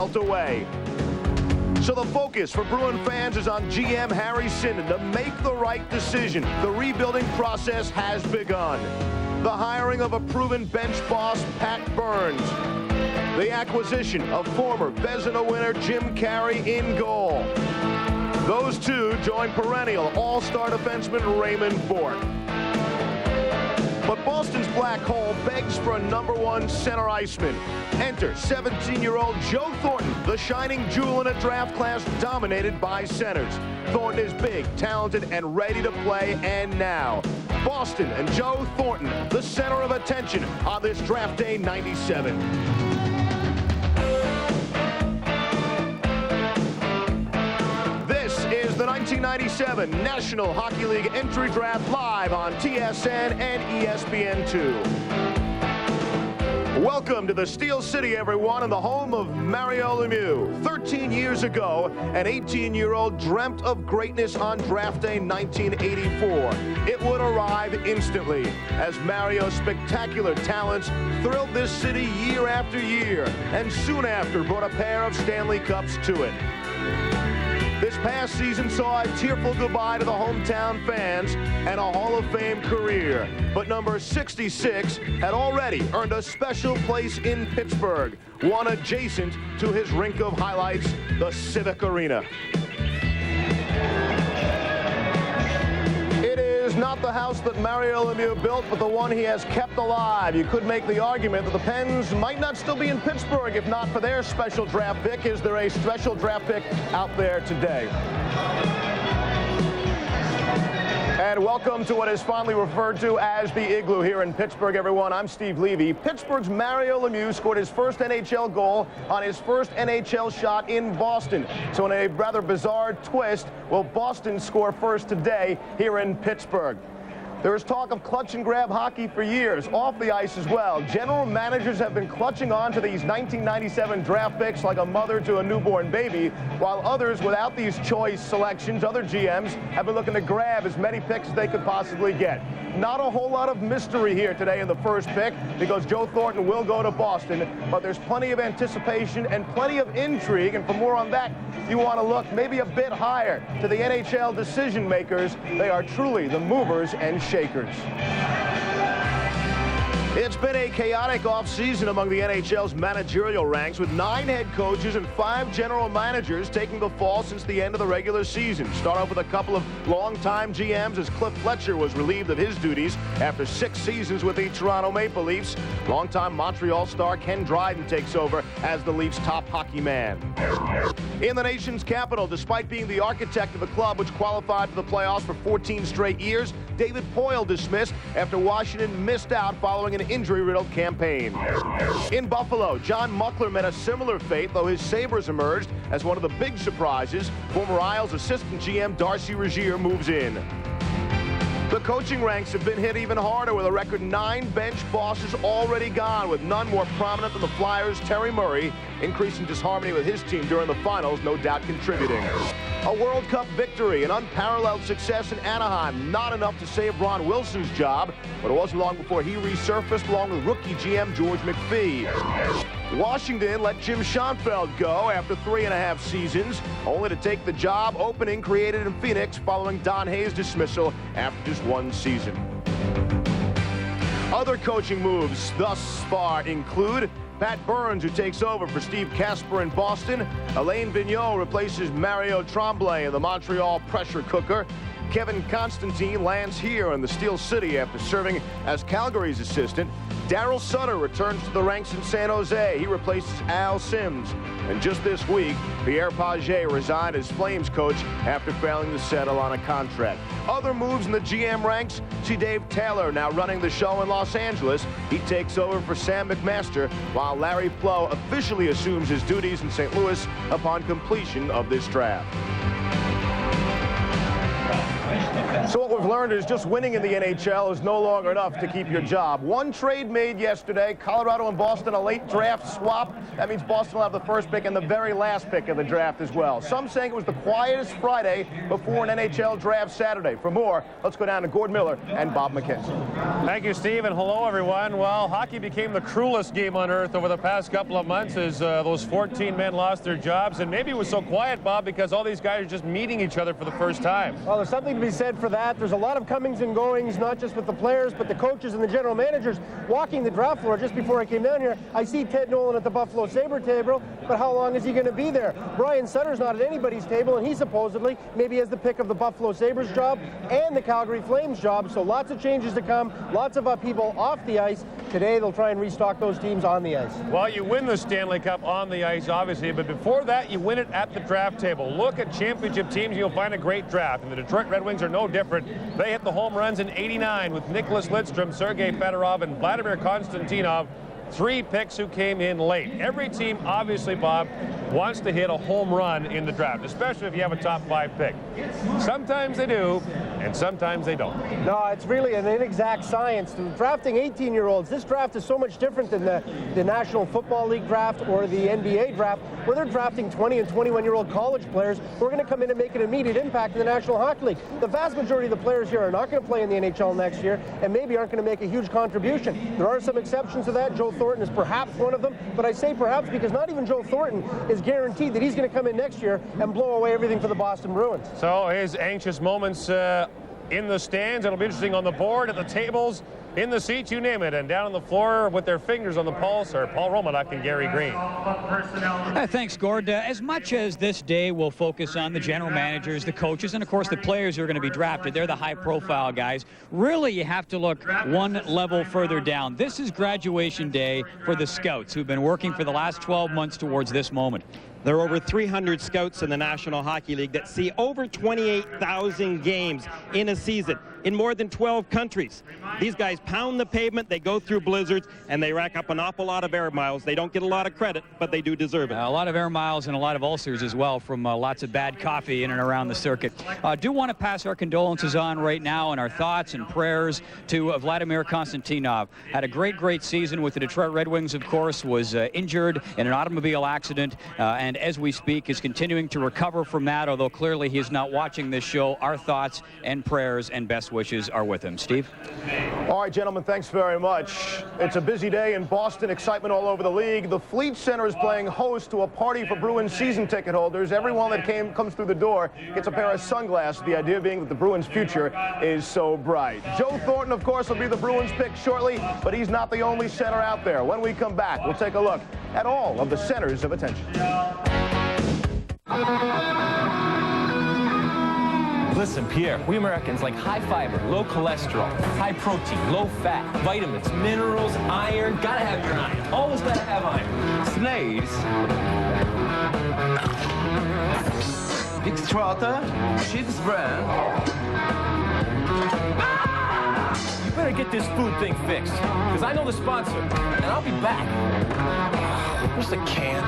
away. So the focus for Bruin fans is on GM Harry Sinden to make the right decision. The rebuilding process has begun. The hiring of a proven bench boss, Pat Burns. The acquisition of former Vezina winner Jim Carey in goal. Those two join perennial all-star defenseman Raymond Bourque. But Boston's black hole begs for a #1 center iceman. Enter 17-year-old Joe Thornton, the shining jewel in a draft class dominated by centers. Thornton is big, talented, and ready to play, and now, Boston and Joe Thornton, the center of attention on this draft day 97. The 1997 National Hockey League Entry Draft live on TSN and ESPN2. Welcome to the Steel City, everyone, and the home of Mario Lemieux. 13 years ago, an 18-year-old dreamt of greatness on draft day 1984. It would arrive instantly as Mario's spectacular talents thrilled this city year after year, and soon after brought a pair of Stanley Cups to it. This past season saw a tearful goodbye to the hometown fans and a Hall of Fame career. But number 66 had already earned a special place in Pittsburgh, one adjacent to his rink of highlights, the Civic Arena. It is not the house that Mario Lemieux built, but the one he has kept alive. You could make the argument that the Pens might not still be in Pittsburgh if not for their special draft pick. Is there a special draft pick out there today? And welcome to what is fondly referred to as the Igloo here in Pittsburgh, everyone. I'm Steve Levy. Pittsburgh's Mario Lemieux scored his first NHL goal on his first NHL shot in Boston. So in a rather bizarre twist, will Boston score first today here in Pittsburgh? There is talk of clutch and grab hockey for years, off the ice as well. General managers have been clutching on to these 1997 draft picks like a mother to a newborn baby, while others without these choice selections, other GMs, have been looking to grab as many picks as they could possibly get. Not a whole lot of mystery here today in the first pick because Joe Thornton will go to Boston, but there's plenty of anticipation and plenty of intrigue, and for more on that, you want to look maybe a bit higher to the NHL decision makers. They are truly the movers and shakers. It's been a chaotic offseason among the NHL's managerial ranks, with 9 head coaches and 5 general managers taking the fall since the end of the regular season. Start off with a couple of longtime GMs as Cliff Fletcher was relieved of his duties after 6 seasons with the Toronto Maple Leafs. Longtime Montreal star Ken Dryden takes over as the Leafs' top hockey man. In the nation's capital, despite being the architect of a club which qualified for the playoffs for 14 straight years, David Poile dismissed after Washington missed out following an injury-riddled campaign. In Buffalo, John Muckler met a similar fate, though his Sabres emerged as one of the big surprises. Former Isles assistant GM Darcy Regier moves in. The coaching ranks have been hit even harder with a record 9 bench bosses already gone, with none more prominent than the Flyers' Terry Murray, increasing disharmony with his team during the finals, no doubt contributing. A World Cup victory, an unparalleled success in Anaheim, not enough to save Ron Wilson's job, but it wasn't long before he resurfaced along with rookie GM George McPhee. Washington let Jim Schoenfeld go after 3.5 seasons, only to take the job opening created in Phoenix following Don Hayes' dismissal after just 1 season. Other coaching moves thus far include Pat Burns, who takes over for Steve Casper in Boston. Alain Vigneault replaces Mario Tremblay in the Montreal pressure cooker. Kevin Constantine lands here in the Steel City after serving as Calgary's assistant. Daryl Sutter returns to the ranks in San Jose. He replaces Al Sims. And just this week, Pierre Pagé resigned as Flames coach after failing to settle on a contract. Other moves in the GM ranks see Dave Taylor now running the show in Los Angeles. He takes over for Sam McMaster, while Larry Plow officially assumes his duties in St. Louis upon completion of this draft. So what we've learned is just winning in the NHL is no longer enough to keep your job. One trade made yesterday, Colorado and Boston, a late draft swap. That means Boston will have the first pick and the very last pick of the draft as well. Some saying it was the quietest Friday before an NHL draft Saturday. For more, let's go down to Gord Miller and Bob McKenzie. Thank you, Steve, and hello, everyone. Well, hockey became the cruelest game on earth over the past couple of months as those 14 men lost their jobs. And maybe it was so quiet, Bob, because all these guys are just meeting each other for the first time. Well, there's something to be said for that. There's a lot of comings and goings, not just with the players, but the coaches and the general managers. Walking the draft floor just before I came down here, I see Ted Nolan at the Buffalo Sabre table, but how long is he going to be there? Brian Sutter's not at anybody's table, and he supposedly maybe has the pick of the Buffalo Sabres job and the Calgary Flames job, so lots of changes to come, lots of upheaval off the ice. Today, they'll try and restock those teams on the ice. Well, you win the Stanley Cup on the ice, obviously, but before that, you win it at the draft table. Look at championship teams, you'll find a great draft, and the Detroit Red Wings are no different. They hit the home runs in '89 with Nicholas Lidstrom, Sergei Fedorov, and Vladimir Konstantinov. 3 picks who came in late. Every team, obviously, Bob, wants to hit a home run in the draft, especially if you have a top 5 pick. Sometimes they do, and sometimes they don't. No, it's really an inexact science. Drafting 18-year-olds, this draft is so much different than the National Football League draft or the NBA draft, where they're drafting 20 and 21-year-old college players who are going to come in and make an immediate impact in the National Hockey League. The vast majority of the players here are not going to play in the NHL next year and maybe aren't going to make a huge contribution. There are some exceptions to that. Joe Thornton is perhaps one of them, but I say perhaps because not even Joe Thornton is guaranteed that he's going to come in next year and blow away everything for the Boston Bruins. So his anxious moments in the stands. It'll be interesting on the board, at the tables, in the seats, you name it, and down on the floor with their fingers on the pulse are Paul Romanuk and Gary Green. Thanks, Gord. As much as this day will focus on the general managers, the coaches, and of course the players who are going to be drafted, they're the high-profile guys. Really, you have to look one level further down. This is graduation day for the scouts who've been working for the last 12 months towards this moment. There are over 300 scouts in the National Hockey League that see over 28,000 games in a season in more than 12 countries. These guys pound the pavement, they go through blizzards, and they rack up an awful lot of air miles. They don't get a lot of credit, but they do deserve it. A lot of air miles and a lot of ulcers as well from lots of bad coffee in and around the circuit. Do want to pass our condolences on right now and our thoughts and prayers to Vladimir Konstantinov. Had a great season with the Detroit Red Wings, of course, was injured in an automobile accident, and as we speak is continuing to recover from that, although clearly he is not watching this show. Our thoughts and prayers and best wishes are with him. Steve? All right, gentlemen, thanks very much. It's a busy day in Boston, excitement all over the league. The Fleet Center is playing host to a party for Bruins season ticket holders. Everyone that comes through the door gets a pair of sunglasses, the idea being that the Bruins' future is so bright. Joe Thornton, of course, will be the Bruins pick shortly, but he's not the only center out there. When we come back, we'll take a look at all of the centers of attention. Listen, Pierre, we Americans like high fiber, low cholesterol, high protein, low fat, vitamins, minerals, iron. Gotta have your iron. Always gotta have iron. Sneeze. Big trotter, cheese bread. Ah! You better get this food thing fixed, because I know the sponsor, and I'll be back. Where's the can?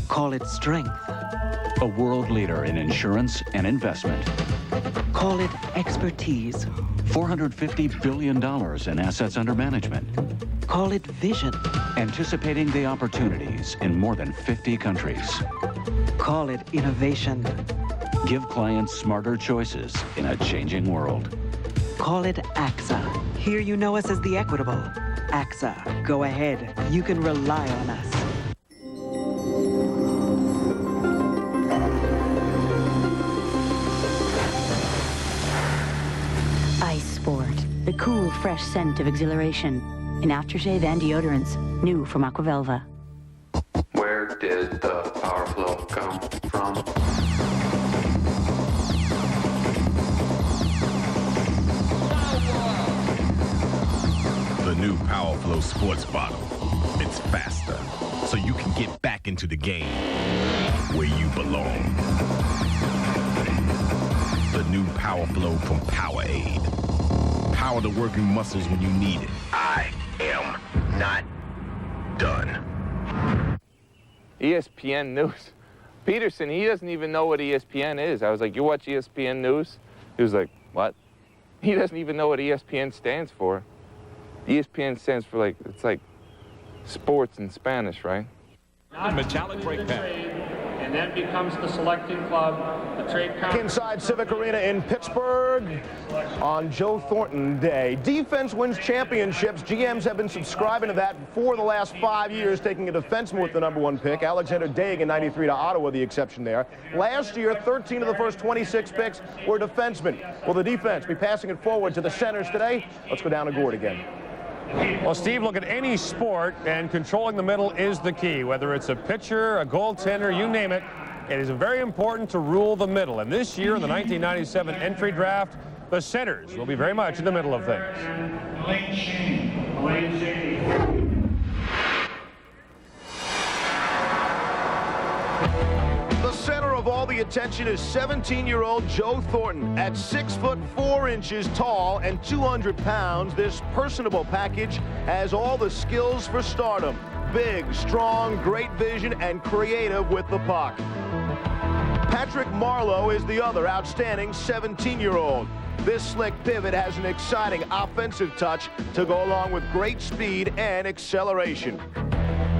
Call it strength. A world leader in insurance and investment. Call it expertise. $450 billion in assets under management. Call it vision. Anticipating the opportunities in more than 50 countries. Call it innovation. Give clients smarter choices in a changing world. Call it AXA. Here you know us as the Equitable. AXA. Go ahead. You can rely on us. The cool, fresh scent of exhilaration. In aftershave and deodorants, new from Aquavelva. Where did the power flow come from? The new Power Flow sports bottle. It's faster, so you can get back into the game where you belong. The new Power Flow from Powerade. Power the working muscles when you need it. I am not done. ESPN News. Peterson, he doesn't even know what ESPN is. I was like, you watch ESPN News? He was like, what? He doesn't even know what ESPN stands for. ESPN stands for, like, it's like sports in Spanish, right? Metallic brake pad. And then becomes the selecting club, the trade contract. Inside Civic Arena in Pittsburgh on Joe Thornton Day. Defense wins championships. GMs have been subscribing to that for the last 5 years, taking a defenseman with the #1 pick. Alexander Daig in '93 to Ottawa, the exception there. Last year, 13 of the first 26 picks were defensemen. Will the defense be passing it forward to the centers today? Let's go down to Gord again. Well, Steve, look at any sport, and controlling the middle is the key. Whether it's a pitcher, a goaltender, you name it, it is very important to rule the middle. And this year in the 1997 entry draft, the centers will be very much in the middle of things. The center of all the attention is 17-year-old Joe Thornton. At 6'4" tall and 200 pounds, this personable package has all the skills for stardom. Big, strong, great vision, and creative with the puck. Patrick Marleau is the other outstanding 17-year-old. This slick pivot has an exciting offensive touch to go along with great speed and acceleration.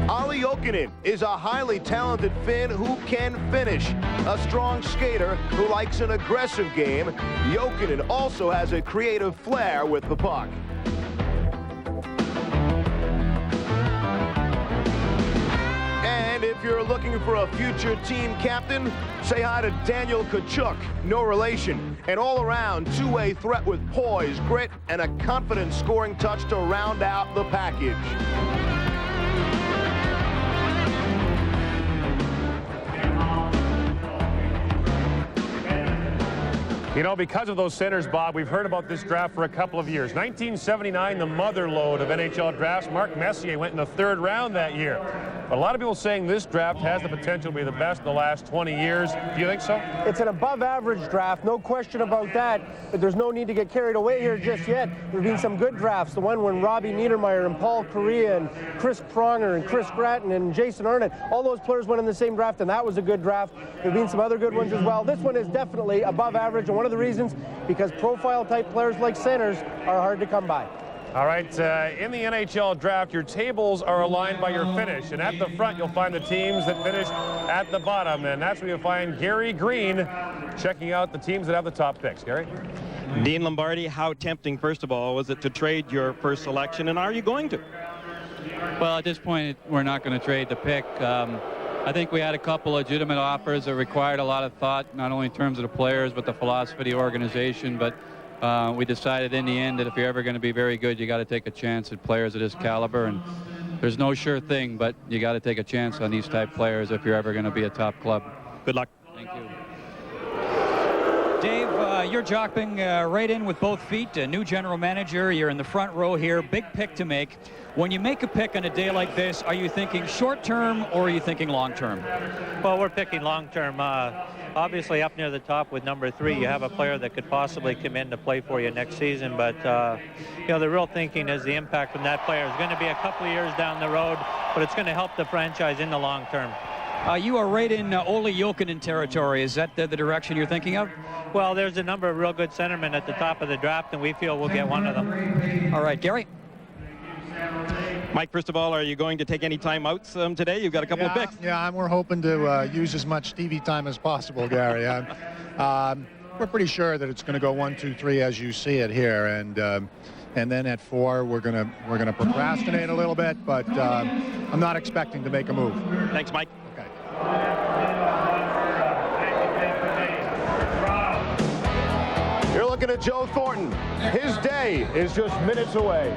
Olli Jokinen is a highly talented Finn who can finish. A strong skater who likes an aggressive game. Jokinen also has a creative flair with the puck. And if you're looking for a future team captain, say hi to Daniel Tkachuk, no relation. An all-around two-way threat with poise, grit, and a confident scoring touch to round out the package. You know, because of those centers, Bob, we've heard about this draft for a couple of years. 1979, the mother lode of NHL drafts. Mark Messier went in the 3rd round that year. But a lot of people saying this draft has the potential to be the best in the last 20 years. Do you think so? It's an above-average draft, no question about that. But there's no need to get carried away here just yet. There have been some good drafts. The one when Robbie Niedermeyer and Paul Kariya and Chris Pronger and Chris Gratton and Jason Arnott, all those players went in the same draft, and that was a good draft. There have been some other good ones as well. This one is definitely above average, and one of the reasons, because profile-type players like centers are hard to come by. All right, in the NHL draft, your tables are aligned by your finish, and at the front you'll find the teams that finished at the bottom, and that's where you'll find Gary Green checking out the teams that have the top picks. Gary? Dean Lombardi, how tempting, first of all, was it to trade your first selection, and are you going to? Well, at this point, we're not going to trade the pick. I think we had a couple legitimate offers that required a lot of thought, not only in terms of the players, but the philosophy of the organization. But we decided in the end that if you're ever going to be very good, you got to take a chance at players of this caliber. And there's no sure thing, but you got to take a chance on these type players if you're ever going to be a top club. Good luck. Thank you. Dave, you're jockeying right in with both feet. A new general manager. You're in the front row here. Big pick to make. When you make a pick on a day like this, are you thinking short-term or are you thinking long-term? Well, we're picking long-term. Obviously, up near the top with number 3, you have a player that could possibly come in to play for you next season. But, you know, the real thinking is the impact from that player is going to be a couple of years down the road, but it's going to help the franchise in the long term. You are right in Olli Jokinen territory. Is that the direction you're thinking of? Well, there's a number of real good centermen at the top of the draft, and we feel we'll get one of them. All right, Gary? Mike, first of all, are you going to take any timeouts today? You've got a couple of picks. Yeah, we're hoping to use as much TV time as possible, Gary. We're pretty sure that it's going to go 1, 2, 3 as you see it here, and then at 4 we're gonna procrastinate a little bit, but I'm not expecting to make a move. Thanks, Mike. Okay. You're looking at Joe Thornton. His day is just minutes away.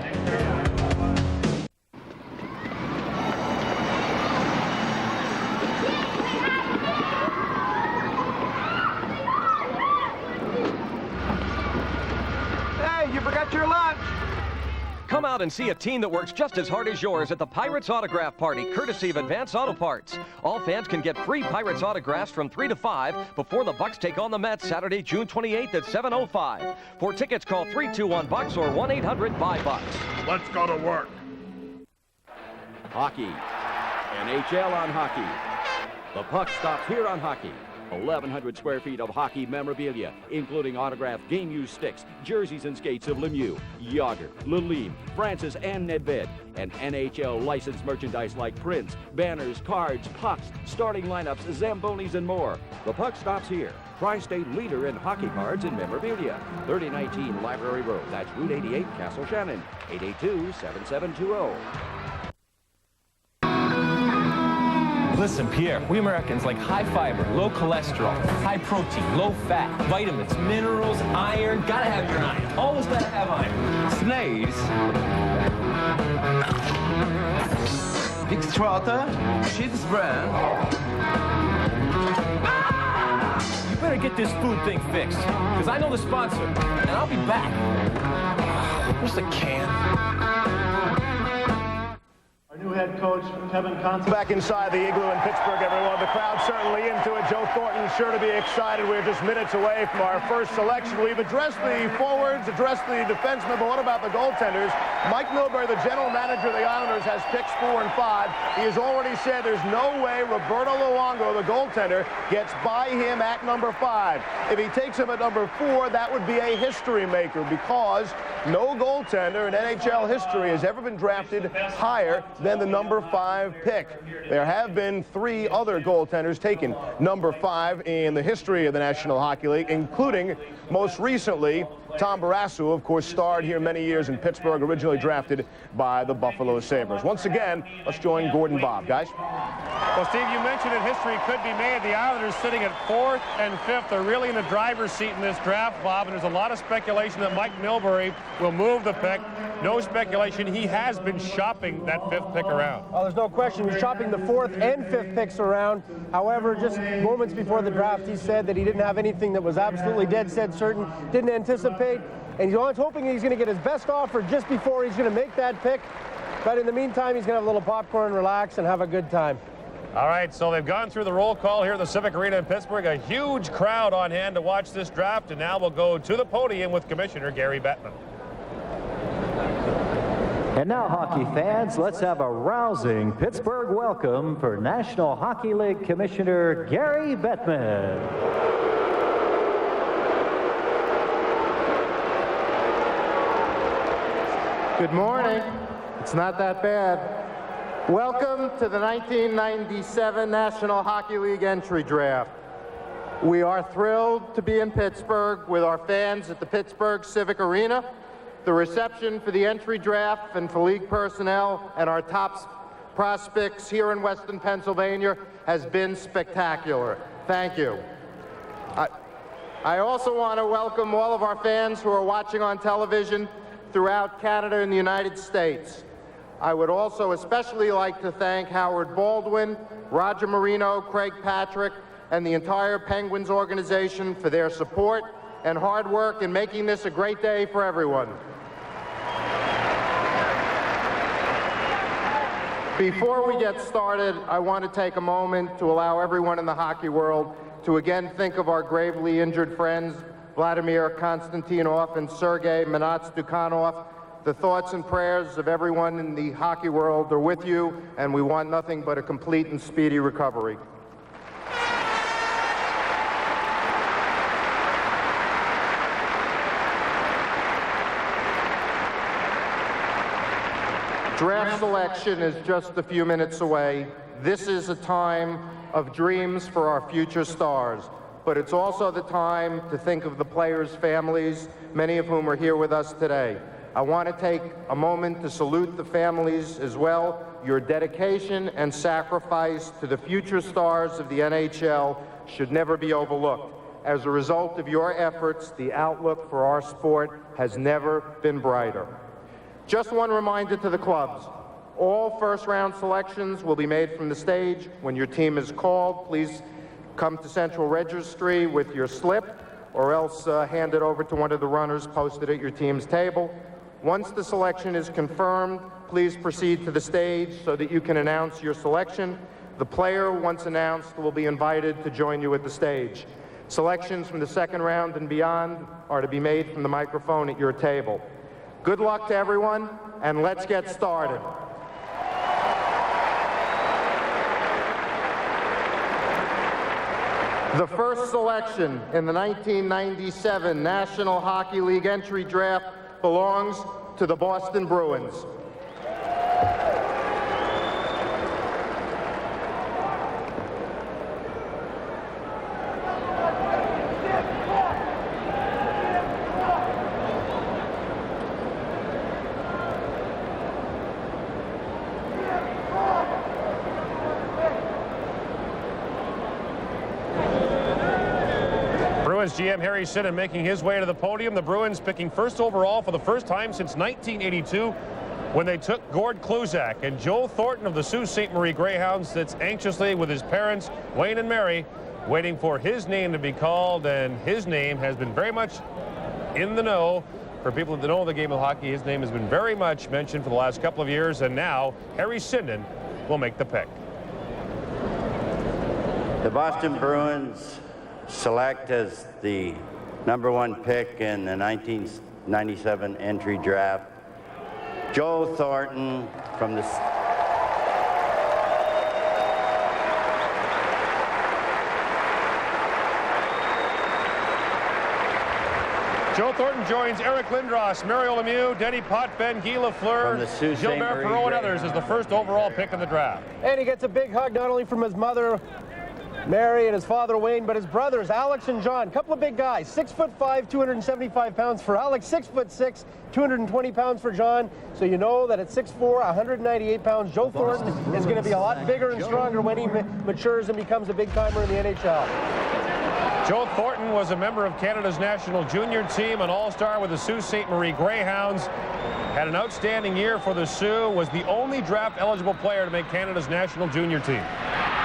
Hey, you forgot your lunch. Come out and see a team that works just as hard as yours at the Pirates Autograph Party, courtesy of Advance Auto Parts. All fans can get free Pirates autographs from 3 to 5 before the Bucks take on the Mets Saturday, June 28th at 7:05. For tickets, call 321-BUCKS or 1-800-BUY-BUCKS. Let's go to work. Hockey. NHL on hockey. The puck stops here on hockey. 1,100 square feet of hockey memorabilia, including autographed game-used sticks, jerseys and skates of Lemieux, Yager, Lalime, Francis, and Nedved, and NHL licensed merchandise like prints, banners, cards, pucks, starting lineups, Zambonis, and more. The puck stops here. Tri-State leader in hockey cards and memorabilia. 3019 Library Road. That's Route 88, Castle Shannon. 882-7720. Listen, Pierre, we Americans like high fiber, low cholesterol, high protein, low fat, vitamins, minerals, iron. Gotta have your iron. Always gotta have iron. Sneeze. Extrata, cheese brand. You better get this food thing fixed, because I know the sponsor, and I'll be back. Where's the can? New head coach Kevin Conte. Back inside the Igloo in Pittsburgh, everyone. The crowd certainly into it. Joe Thornton's sure to be excited. We're just minutes away from our first selection. We've addressed the forwards, addressed the defensemen, but what about the goaltenders? Mike Milbury, the general manager of the Islanders, has picks 4 and 5. He has already said there's no way Roberto Luongo, the goaltender, gets by him at number 5. If he takes him at number 4, that would be a history maker, because no goaltender in NHL history has ever been drafted higher than the number 5 pick. There have been 3 other goaltenders taken number 5 in the history of the National Hockey League, including most recently Tom Barrasso, of course, starred here many years in Pittsburgh, originally drafted by the Buffalo Sabres. Once again, let's join Gordon Bob. Guys? Well, Steve, you mentioned that history could be made. The Islanders sitting at 4th and 5th. They're really in the driver's seat in this draft, Bob, and there's a lot of speculation that Mike Milbury will move the pick. No speculation. He has been shopping that 5th pick around. Oh, there's no question. He's shopping the 4th and 5th picks around. However, just moments before the draft, he said that he didn't have anything that was absolutely dead set certain, didn't anticipate, and he's hoping he's going to get his best offer just before he's going to make that pick. But in the meantime, he's going to have a little popcorn, relax, and have a good time. All right, so they've gone through the roll call here at the Civic Arena in Pittsburgh. A huge crowd on hand to watch this draft, and now we'll go to the podium with Commissioner Gary Bettman. And now, hockey fans, let's have a rousing Pittsburgh welcome for National Hockey League Commissioner Gary Bettman. Good morning. It's not that bad. Welcome to the 1997 National Hockey League entry draft. We are thrilled to be in Pittsburgh with our fans at the Pittsburgh Civic Arena. The reception for the entry draft and for league personnel and our top prospects here in Western Pennsylvania has been spectacular. Thank you. I also want to welcome all of our fans who are watching on television throughout Canada and the United States. I would also especially like to thank Howard Baldwin, Roger Marino, Craig Patrick, and the entire Penguins organization for their support and hard work in making this a great day for everyone. Before we get started, I want to take a moment to allow everyone in the hockey world to again think of our gravely injured friends, Vladimir Konstantinov and Sergei Manats-Dukhanov. The thoughts and prayers of everyone in the hockey world are with you, and we want nothing but a complete and speedy recovery. Draft selection is just a few minutes away. This is a time of dreams for our future stars, but it's also the time to think of the players' families, many of whom are here with us today. I want to take a moment to salute the families as well. Your dedication and sacrifice to the future stars of the NHL should never be overlooked. As a result of your efforts, the outlook for our sport has never been brighter. Just one reminder to the clubs. All first-round selections will be made from the stage. When your team is called, please come to Central Registry with your slip, or else hand it over to one of the runners posted at your team's table. Once the selection is confirmed, please proceed to the stage so that you can announce your selection. The player, once announced, will be invited to join you at the stage. Selections from the second round and beyond are to be made from the microphone at your table. Good luck to everyone, and let's get started. The first selection in the 1997 National Hockey League entry draft belongs to the Boston Bruins. GM Harry Sinnen making his way to the podium. The Bruins picking first overall for the first time since 1982 when they took Gord Kluzak. And Joe Thornton of the Sault Ste. Marie Greyhounds sits anxiously with his parents, Wayne and Mary, waiting for his name to be called. And his name has been very much in the know. For people that know the game of hockey, his name has been very much mentioned for the last couple of years. And now Harry Sinnen will make the pick. The Boston Bruins select as the #1 pick in the 1997 entry draft, Joe Thornton from the... Joe Thornton joins Eric Lindros, Mario Lemieux, Denny Potvin, Guy Lafleur, Gilbert Perreault, and others as the first overall pick in the draft. And he gets a big hug not only from his mother, Mary, and his father, Wayne, but his brothers, Alex and John. Couple of big guys. 6'5", 275 pounds for Alex, 6'6", 220 pounds for John. So you know that at 6'4", 198 pounds, Joe Thornton is going to be a lot bigger and stronger when he matures and becomes a big-timer in the NHL. Joe Thornton was a member of Canada's national junior team, an all-star with the Sault Ste. Marie Greyhounds. Had an outstanding year for the Sioux, was the only draft-eligible player to make Canada's national junior team.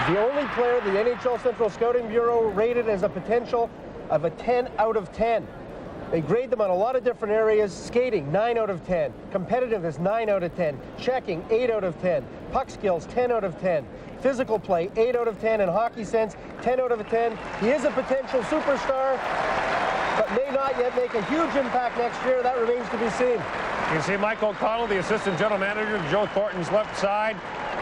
The only player the NHL Central Scouting Bureau rated as a potential of a 10 out of 10. They grade them on a lot of different areas. Skating, 9 out of 10. Competitiveness, 9 out of 10. Checking, 8 out of 10. Puck skills, 10 out of 10. Physical play, 8 out of 10. And hockey sense, 10 out of 10. He is a potential superstar, but may not yet make a huge impact next year. That remains to be seen. You can see Mike O'Connell, the assistant general manager, Joe Thornton's left side.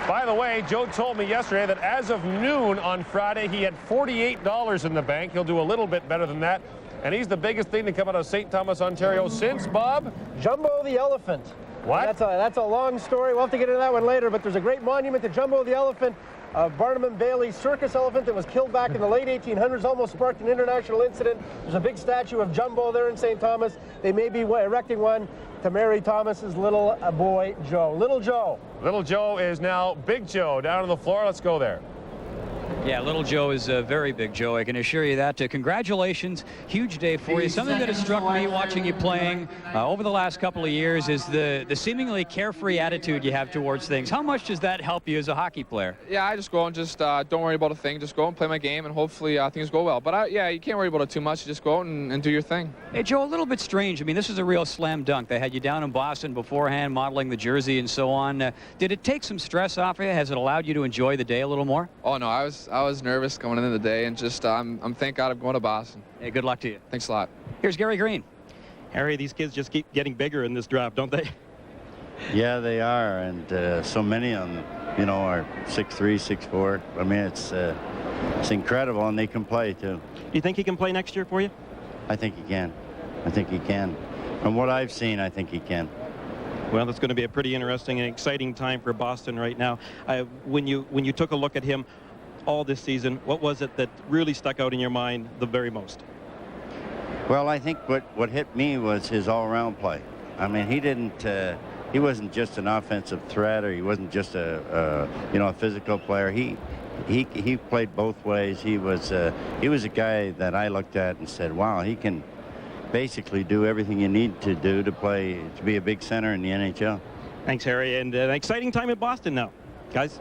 By the way, Joe told me yesterday that as of noon on Friday, he had $48 in the bank. He'll do a little bit better than that. And he's the biggest thing to come out of St. Thomas, Ontario since, Bob? Jumbo the Elephant. What? That's a long story. We'll have to get into that one later, but there's a great monument to Jumbo the Elephant, Barnum and Bailey circus elephant that was killed back in the late 1800s, almost sparked an international incident. There's a big statue of Jumbo there in St. Thomas. They may be erecting one to Mary Thomas's little boy, Joe. Little Joe. Little Joe is now Big Joe down on the floor. Let's go there. Yeah, little Joe is a very big Joe, I can assure you that. Congratulations, huge day for you. Something that has struck me watching you playing over the last couple of years is the seemingly carefree attitude you have towards things. How much does that help you as a hockey player? Yeah, I just go and just don't worry about a thing. Just go and play my game, and hopefully things go well. But yeah, you can't worry about it too much. Just go out and do your thing. Hey, Joe, a little bit strange. I mean, this is a real slam dunk. They had you down in Boston beforehand, modeling the jersey and so on. Did it take some stress off of you? Has it allowed you to enjoy the day a little more? Oh, no, I was nervous going into the day, and just I'm thank God I'm going to Boston. Hey, good luck to you. Thanks a lot. Here's Gary Green. Harry, these kids just keep getting bigger in this draft, don't they? Yeah, they are, and so many of them, you know, are 6'3", 6'4". I mean, it's incredible, and they can play too. Do you think he can play next year for you? I think he can. I think he can. From what I've seen, I think he can. Well, it's going to be a pretty interesting and exciting time for Boston right now. When you took a look at him all this season, what was it that really stuck out in your mind the very most? Well, I think what hit me was his all-around play. I mean, he wasn't just an offensive threat, or he wasn't just a physical player. He played both ways. He was a guy that I looked at and said, wow, he can basically do everything you need to do to be a big center in the NHL. Thanks, Harry, and an exciting time in Boston now, guys.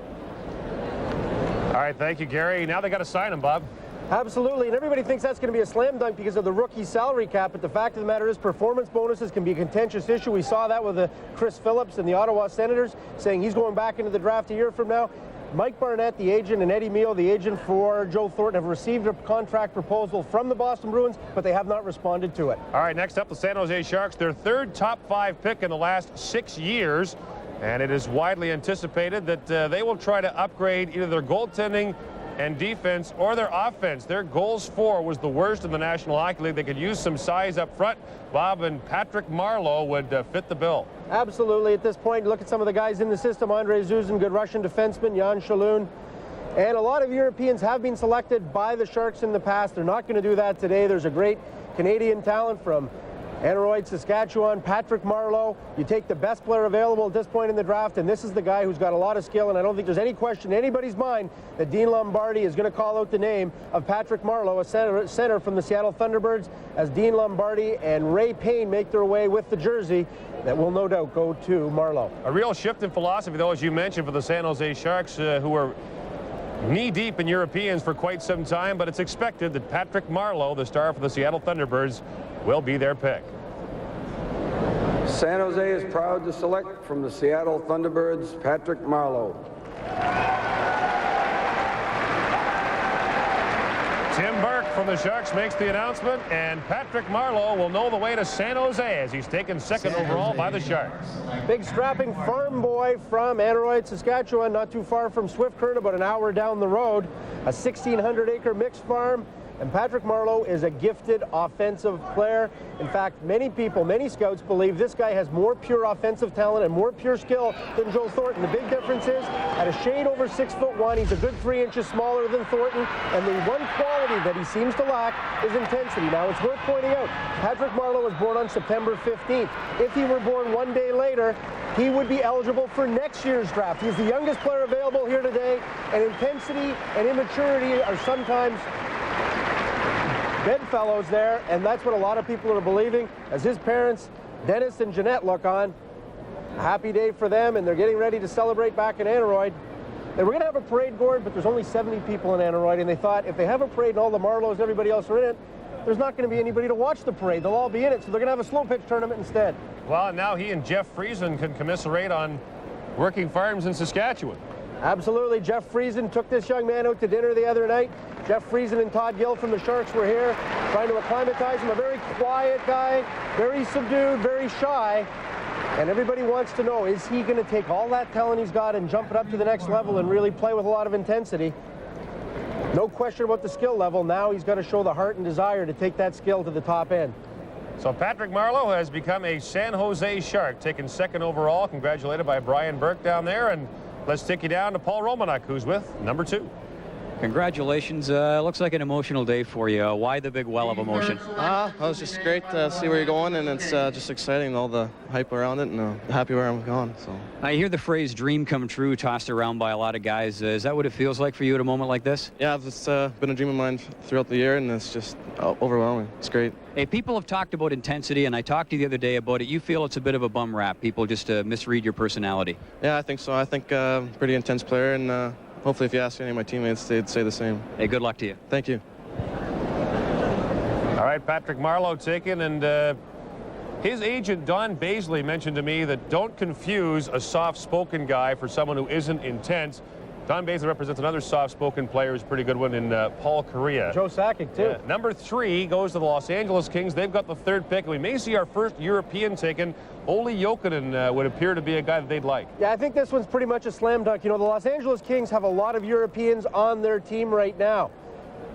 All right, thank you, Gary. Now they got to sign him, Bob. Absolutely, and everybody thinks that's going to be a slam dunk because of the rookie salary cap, but the fact of the matter is performance bonuses can be a contentious issue. We saw that with Chris Phillips and the Ottawa Senators saying he's going back into the draft a year from now. Mike Barnett, the agent, and Eddie Meal, the agent for Joe Thornton, have received a contract proposal from the Boston Bruins, but they have not responded to it. All right, next up, the San Jose Sharks, their third top 5 pick in the last 6 years. And it is widely anticipated that they will try to upgrade either their goaltending and defense or their offense. Their goals for was the worst in the National Hockey League. They could use some size up front. Bob, and Patrick Marleau would fit the bill. Absolutely. At this point, look at some of the guys in the system. Andre Zuzin, good Russian defenseman, Jan Shalun. And a lot of Europeans have been selected by the Sharks in the past. They're not going to do that today. There's a great Canadian talent from Aneroid, Saskatchewan, Patrick Marleau. You take the best player available at this point in the draft, and this is the guy who's got a lot of skill, and I don't think there's any question in anybody's mind that Dean Lombardi is going to call out the name of Patrick Marleau, a center from the Seattle Thunderbirds, as Dean Lombardi and Ray Payne make their way with the jersey that will no doubt go to Marleau. A real shift in philosophy, though, as you mentioned, for the San Jose Sharks, who are knee-deep in Europeans for quite some time, but it's expected that Patrick Marleau, the star for the Seattle Thunderbirds, will be their pick. San Jose is proud to select from the Seattle Thunderbirds, Patrick Marleau. Tim Burke from the Sharks makes the announcement, and Patrick Marleau will know the way to San Jose as he's taken second overall by the Sharks. Big strapping farm boy from Aneroid, Saskatchewan, not too far from Swift Current, about an hour down the road. A 1,600-acre mixed farm. And Patrick Marleau is a gifted offensive player. In fact, many people, many scouts believe this guy has more pure offensive talent and more pure skill than Joe Thornton. The big difference is, at a shade over 6'1", he's a good 3 inches smaller than Thornton, and the one quality that he seems to lack is intensity. Now, it's worth pointing out, Patrick Marleau was born on September 15th. If he were born one day later, he would be eligible for next year's draft. He's the youngest player available here today, and intensity and immaturity are sometimes bedfellows there, and that's what a lot of people are believing. As his parents, Dennis and Jeanette, look on, a happy day for them, and they're getting ready to celebrate back in Aneroid. They were going to have a parade, Gord, but there's only 70 people in Aneroid, and they thought if they have a parade and all the Marleaus and everybody else are in it, there's not going to be anybody to watch the parade. They'll all be in it, so they're going to have a slow pitch tournament instead. Well, now he and Jeff Friesen can commiserate on working farms in Saskatchewan. Absolutely. Jeff Friesen took this young man out to dinner the other night. Jeff Friesen and Todd Gill from the Sharks were here trying to acclimatize him. A very quiet guy, very subdued, very shy. And everybody wants to know, is he going to take all that talent he's got and jump it up to the next level and really play with a lot of intensity? No question about the skill level. Now he's got to show the heart and desire to take that skill to the top end. So Patrick Marleau has become a San Jose Shark, taken second overall. Congratulated by Brian Burke down there. And let's take you down to Paul Romanek, who's with number 2. Congratulations. Looks like an emotional day for you. Why the big well of emotion? It was just great to see where you're going, and it's just exciting, all the hype around it, and happy where I'm going. So I hear the phrase dream come true tossed around by a lot of guys. Is that what it feels like for you at a moment like this? Yeah, it's been a dream of mine throughout the year, and it's just overwhelming. It's great. Hey, people have talked about intensity, and I talked to you the other day about it. You feel it's a bit of a bum rap. People just misread your personality. Yeah, I think so. I think pretty intense player, and hopefully if you ask any of my teammates, they'd say the same. Hey, good luck to you. Thank you. All right, Patrick Marleau taken, and his agent, Don Baisley, mentioned to me that don't confuse a soft-spoken guy for someone who isn't intense. Don Baisley represents another soft-spoken player who's a pretty good one in Paul Kariya. Joe Sakic, too. Yeah. Number 3 goes to the Los Angeles Kings. They've got the 3rd pick. We may see our first European taken. Olli Jokinen would appear to be a guy that they'd like. Yeah, I think this one's pretty much a slam dunk. You know, the Los Angeles Kings have a lot of Europeans on their team right now.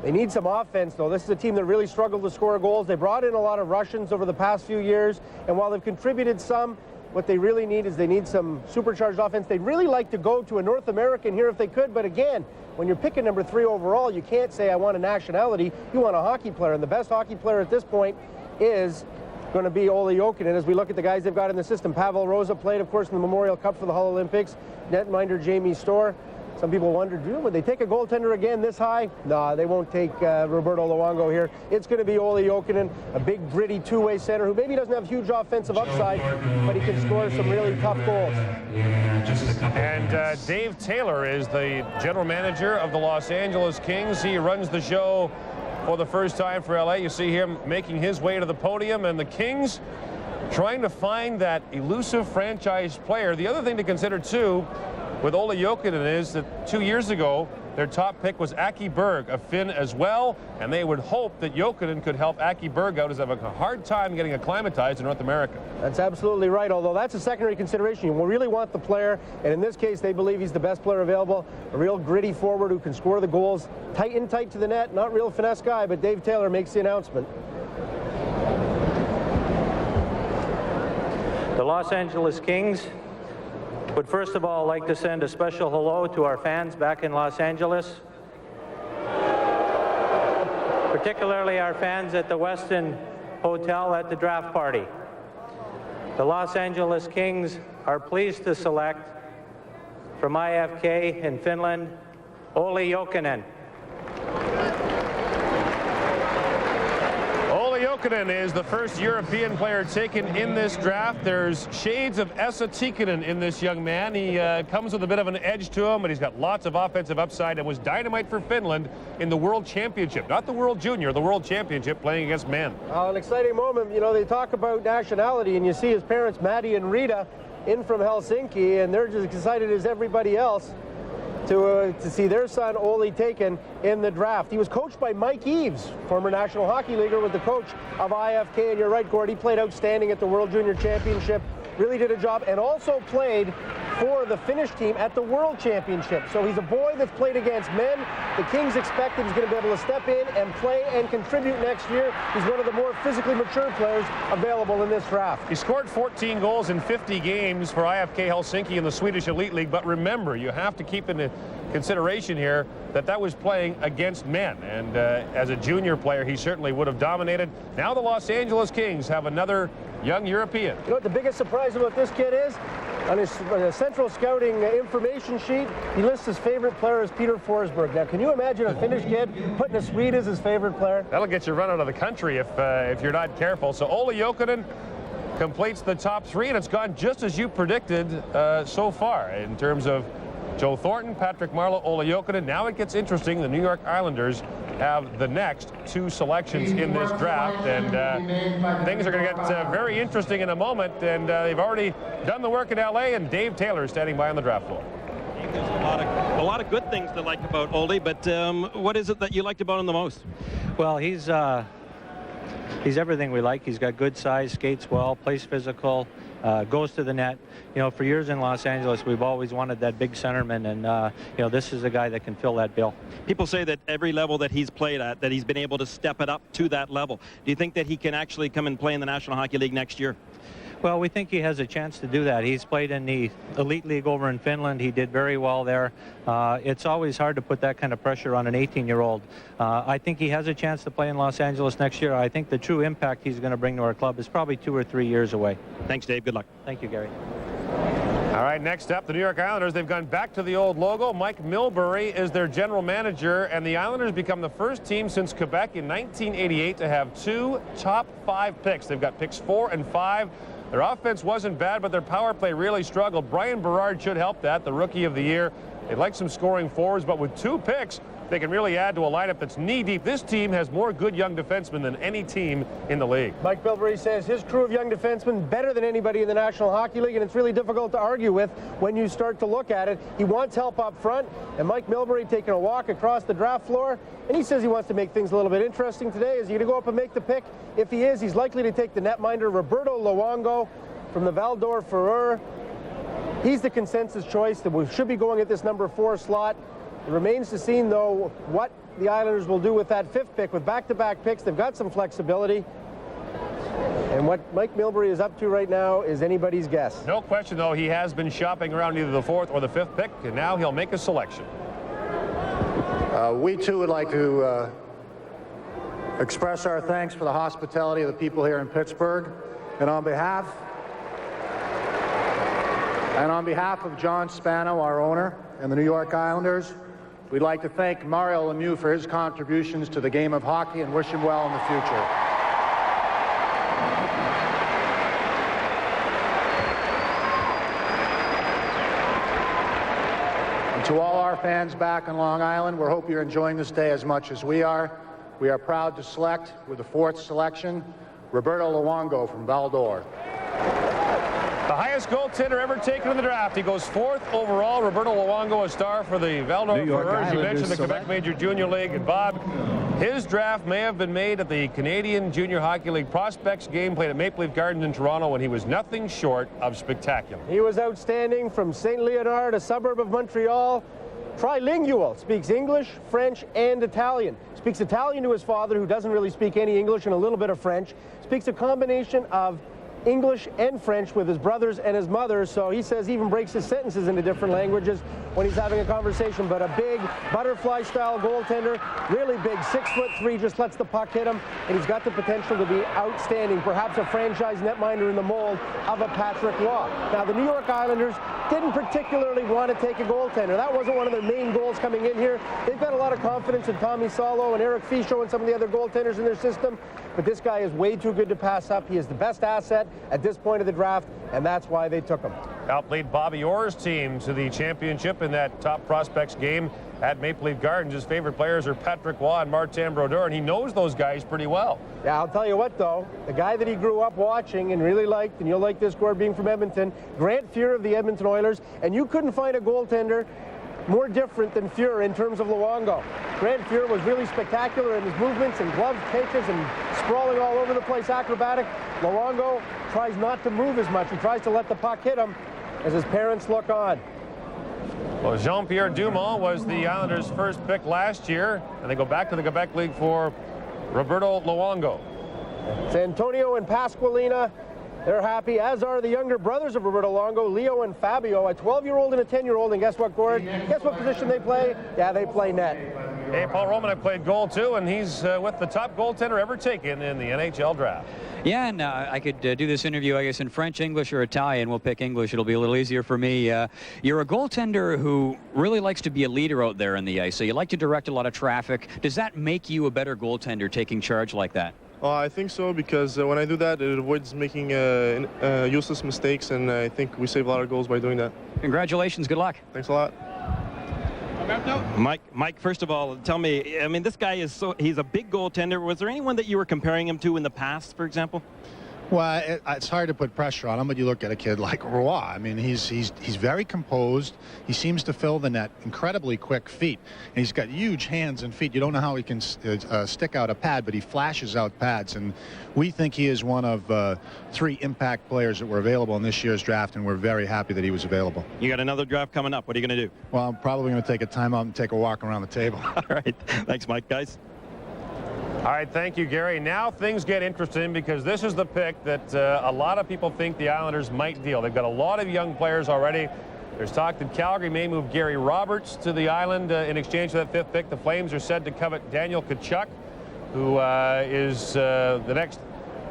They need some offense, though. This is a team that really struggled to score goals. They brought in a lot of Russians over the past few years, and while they've contributed some, what they really need is they need some supercharged offense. They'd really like to go to a North American here if they could, but again, when you're picking number 3 overall, you can't say I want a nationality. You want a hockey player, and the best hockey player at this point is going to be Olli Jokinen. As we look at the guys they've got in the system, Pavel Rosa played, of course, in the Memorial Cup for the Hull Olympics. Netminder Jamie Storr. Some people wondered, would they take a goaltender again this high? No, they won't take Roberto Luongo here. It's going to be Olli Jokinen, a big, gritty two-way center who maybe doesn't have huge offensive upside, but he can score some really tough goals. And Dave Taylor is the general manager of the Los Angeles Kings. He runs the show for the first time for LA. You see him making his way to the podium, and the Kings trying to find that elusive franchise player. The other thing to consider, too, with Olli Jokinen is that 2 years ago, Their top pick was Aki Berg, a Finn as well, and they would hope that Jokinen could help Aki Berg out, as they have a hard time getting acclimatized in North America. That's absolutely right, although that's a secondary consideration. You really want the player, and in this case, they believe he's the best player available, a real gritty forward who can score the goals, tight to the net, not real finesse guy, but Dave Taylor makes the announcement. The Los Angeles Kings would first of all like to send a special hello to our fans back in Los Angeles, particularly our fans at the Westin Hotel at the draft party. The Los Angeles Kings are pleased to select from IFK in Finland, Olli Jokinen. Jokinen is the first European player taken in this draft. There's shades of Esa Tikkanen in this young man. He comes with a bit of an edge to him, but he's got lots of offensive upside and was dynamite for Finland in the World Championship. Not the World Junior, the World Championship, playing against men. An exciting moment. You know, they talk about nationality, and you see his parents, Maddie and Rita, in from Helsinki, and they're just as excited as everybody else to see their son Olli taken in the draft. He was coached by Mike Eaves, former National Hockey Leaguer, with the coach of IFK. And you're right, Gord, he played outstanding at the World Junior Championship, really did a job, and also played for the Finnish team at the World Championship. So he's a boy that's played against men. The Kings expect that he's going to be able to step in and play and contribute next year. He's one of the more physically mature players available in this draft. He scored 14 goals in 50 games for IFK Helsinki in the Swedish Elite League, but remember, you have to keep into consideration here that was playing against men, and as a junior player, he certainly would have dominated. Now the Los Angeles Kings have another young European. You know what the biggest surprise about this kid is? On his central scouting information sheet, he lists his favorite player as Peter Forsberg. Now, can you imagine a Finnish kid putting a Swede as his favorite player? That'll get you run out of the country if you're not careful. So Olli Jokinen completes the top three, and it's gone just as you predicted so far in terms of Joe Thornton, Patrick Marleau, Olli Jokinen. Now it gets interesting. The New York Islanders have the next two selections in this draft, and things are going to get very interesting in a moment, and they've already done the work in LA, and Dave Taylor is standing by on the draft floor. There's a lot of good things to like about Olli, but what is it that you liked about him the most? Well, he's everything we like. He's got good size, skates well, plays physical, goes to the net. You know, for years in Los Angeles, we've always wanted that big centerman, and you know, this is a guy that can fill that bill. People say that every level that he's played at, that he's been able to step it up to that level. Do you think that he can actually come and play in the National Hockey League next year? Well, we think he has a chance to do that. He's played in the Elite League over in Finland. He did very well there. It's always hard to put that kind of pressure on an 18-year-old. I think he has a chance to play in Los Angeles next year. I think the true impact he's going to bring to our club is probably 2 or 3 years away. Thanks, Dave. Good luck. Thank you, Gary. All right, next up, the New York Islanders. They've gone back to the old logo. Mike Milbury is their general manager, and the Islanders become the first team since Quebec in 1988 to have 2 top 5 picks. They've got picks 4 and 5. Their offense wasn't bad, but their power play really struggled. Brian Berard should help that, the rookie of the year. They'd like some scoring forwards, but with 2 picks, they can really add to a lineup that's knee-deep. This team has more good young defensemen than any team in the league. Mike Milbury says his crew of young defensemen better than anybody in the National Hockey League, and it's really difficult to argue with when you start to look at it. He wants help up front, and Mike Milbury taking a walk across the draft floor, and he says he wants to make things a little bit interesting today. Is he going to go up and make the pick? If he is, he's likely to take the netminder Roberto Luongo from the Val d'Or-Ferreur. He's the consensus choice that we should be going at this number 4 slot. It remains to see, though, what the Islanders will do with that 5th pick. With back-to-back picks, they've got some flexibility. And what Mike Milbury is up to right now is anybody's guess. No question, though, he has been shopping around either the 4th or the 5th pick, and now he'll make a selection. We, too, would like to express our thanks for the hospitality of the people here in Pittsburgh. And on behalf of John Spano, our owner, and the New York Islanders, we'd like to thank Mario Lemieux for his contributions to the game of hockey and wish him well in the future. And to all our fans back on Long Island, we hope you're enjoying this day as much as we are. We are proud to select, with the 4th selection, Roberto Luongo from Val d'Or. The highest goaltender ever taken in the draft. He goes 4th overall. Roberto Luongo, a star for the Val-d'Or Foreurs. You mentioned the Quebec Major Junior League. And Bob, his draft may have been made at the Canadian Junior Hockey League Prospects game played at Maple Leaf Gardens in Toronto when he was nothing short of spectacular. He was outstanding from St. Leonard, a suburb of Montreal. Trilingual, speaks English, French, and Italian. Speaks Italian to his father, who doesn't really speak any English, and a little bit of French. Speaks a combination of English and French with his brothers and his mother, so he says he even breaks his sentences into different languages when he's having a conversation. But a big butterfly-style goaltender, really big, 6'3", just lets the puck hit him, and he's got the potential to be outstanding, perhaps a franchise netminder in the mold of a Patrick Roy. Now, the New York Islanders didn't particularly want to take a goaltender. That wasn't one of their main goals coming in here. They've got a lot of confidence in Tommy Salo and Eric Fischel and some of the other goaltenders in their system, but this guy is way too good to pass up. He is the best asset at this point of the draft, and that's why they took him. Helped lead Bobby Orr's team to the championship in that top prospects game at Maple Leaf Gardens. His favorite players are Patrick Roy and Martin Brodeur, and he knows those guys pretty well. Yeah, I'll tell you what, though, the guy that he grew up watching and really liked, and you'll like this, Gord, being from Edmonton, Grant Fuhr of the Edmonton Oilers, and you couldn't find a goaltender more different than Fuhr in terms of Luongo. Grant Fuhr was really spectacular in his movements and glove takes and sprawling all over the place, acrobatic. Luongo tries not to move as much. He tries to let the puck hit him as his parents look on. Well, Jean-Pierre Dumont was the Islanders' first pick last year, and they go back to the Quebec League for Roberto Luongo. Santonio and Pasqualina, they're happy, as are the younger brothers of Roberto Luongo, Leo and Fabio, a 12-year-old and a 10-year-old. And guess what, Gord? Guess what position they play? Yeah, they play net. Hey, Paul Romanek played goal, too, and he's with the top goaltender ever taken in the NHL draft. Yeah, and I could do this interview, I guess, in French, English, or Italian. We'll pick English. It'll be a little easier for me. You're a goaltender who really likes to be a leader out there in the ice, so you like to direct a lot of traffic. Does that make you a better goaltender, taking charge like that? I think so, because when I do that, it avoids making useless mistakes, and I think we save a lot of goals by doing that. Congratulations. Good luck. Thanks a lot. Mike, first of all, tell me, I mean, this guy is he's a big goaltender. Was there anyone that you were comparing him to in the past, for example? Well, it's hard to put pressure on him, but you look at a kid like Roy. I mean, he's very composed. He seems to fill the net, incredibly quick feet, and he's got huge hands and feet. You don't know how he can stick out a pad, but he flashes out pads, and we think he is one of 3 impact players that were available in this year's draft, and we're very happy that he was available. You got another draft coming up. What are you going to do? Well, I'm probably going to take a timeout and take a walk around the table. All right. Thanks, Mike, guys. All right, thank you, Gary. Now things get interesting because this is the pick that a lot of people think the Islanders might deal. They've got a lot of young players already. There's talk that Calgary may move Gary Roberts to the Island in exchange for that 5th pick. The Flames are said to covet Daniel Tkachuk, who is the next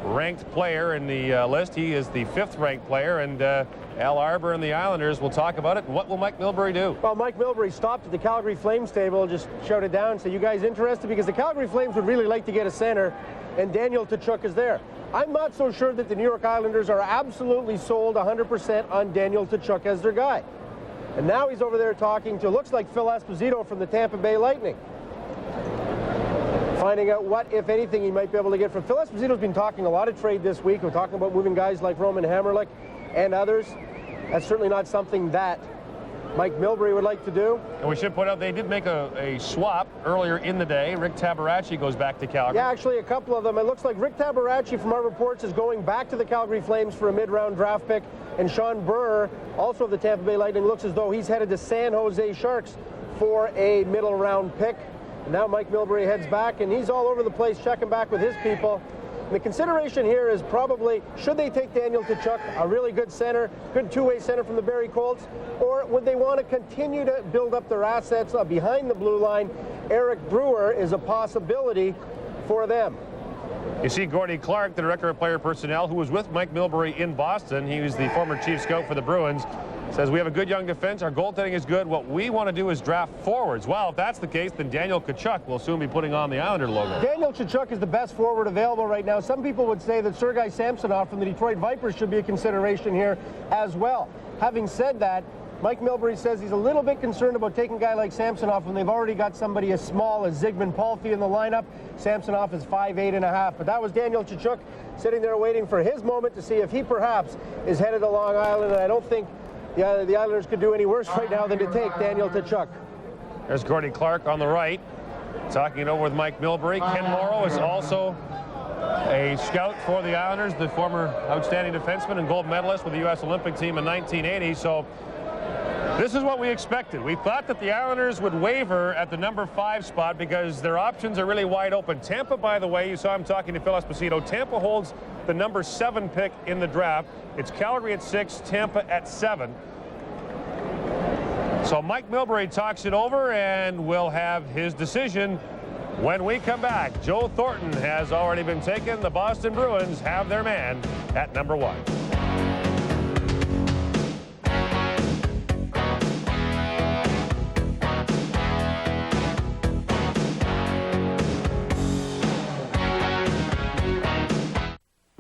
ranked player in the list. He is the 5th ranked player, and Al Arbour and the Islanders will talk about it. What will Mike Milbury do? Well, Mike Milbury stopped at the Calgary Flames table, just shouted down and said, "You guys interested?" Because the Calgary Flames would really like to get a center, and Daniel Tkachuk is there. I'm not so sure that the New York Islanders are absolutely sold 100% on Daniel Tkachuk as their guy. And now he's over there talking to, looks like Phil Esposito from the Tampa Bay Lightning, finding out what, if anything, he might be able to get from Phil Esposito's been talking a lot of trade this week. We're talking about moving guys like Roman Hamrlik and others. That's certainly not something that Mike Milbury would like to do. And we should point out they did make a swap earlier in the day. Rick Tabaracci goes back to Calgary. Yeah, actually a couple of them. It looks like Rick Tabaracci from our reports is going back to the Calgary Flames for a mid-round draft pick. And Sean Burr, also of the Tampa Bay Lightning, looks as though he's headed to San Jose Sharks for a middle-round pick. And now Mike Milbury heads back, and he's all over the place checking back with his people. And the consideration here is probably, should they take Daniel Tkachuk, a really good center, good two-way center from the Barrie Colts, or would they want to continue to build up their assets behind the blue line? Eric Brewer is a possibility for them. You see Gordie Clark, the director of player personnel, who was with Mike Milbury in Boston. He was the former chief scout for the Bruins. Says, we have a good young defense. Our goaltending is good. What we want to do is draft forwards. Well, if that's the case, then Daniel Tkachuk will soon be putting on the Islander logo. Daniel Tkachuk is the best forward available right now. Some people would say that Sergei Samsonov from the Detroit Vipers should be a consideration here as well. Having said that, Mike Milbury says he's a little bit concerned about taking a guy like Samsonov when they've already got somebody as small as Zygmunt Palffy in the lineup. Samsonov is 5'8.5", but that was Daniel Tkachuk sitting there waiting for his moment to see if he perhaps is headed to Long Island, and I don't think the Islanders could do any worse right now than to take Daniel Tkachuk. There's Gordie Clark on the right, talking it over with Mike Milbury. Ken Morrow is also a scout for the Islanders, the former outstanding defenseman and gold medalist with the U.S. Olympic team in 1980. So this is what we expected. We thought that the Islanders would waver at the number 5 spot because their options are really wide open. Tampa, by the way, you saw him talking to Phil Esposito. Tampa holds the number 7 pick in the draft. It's Calgary at 6, Tampa at 7. So Mike Milbury talks it over, and we'll have his decision when we come back. Joe Thornton has already been taken. The Boston Bruins have their man at number 1.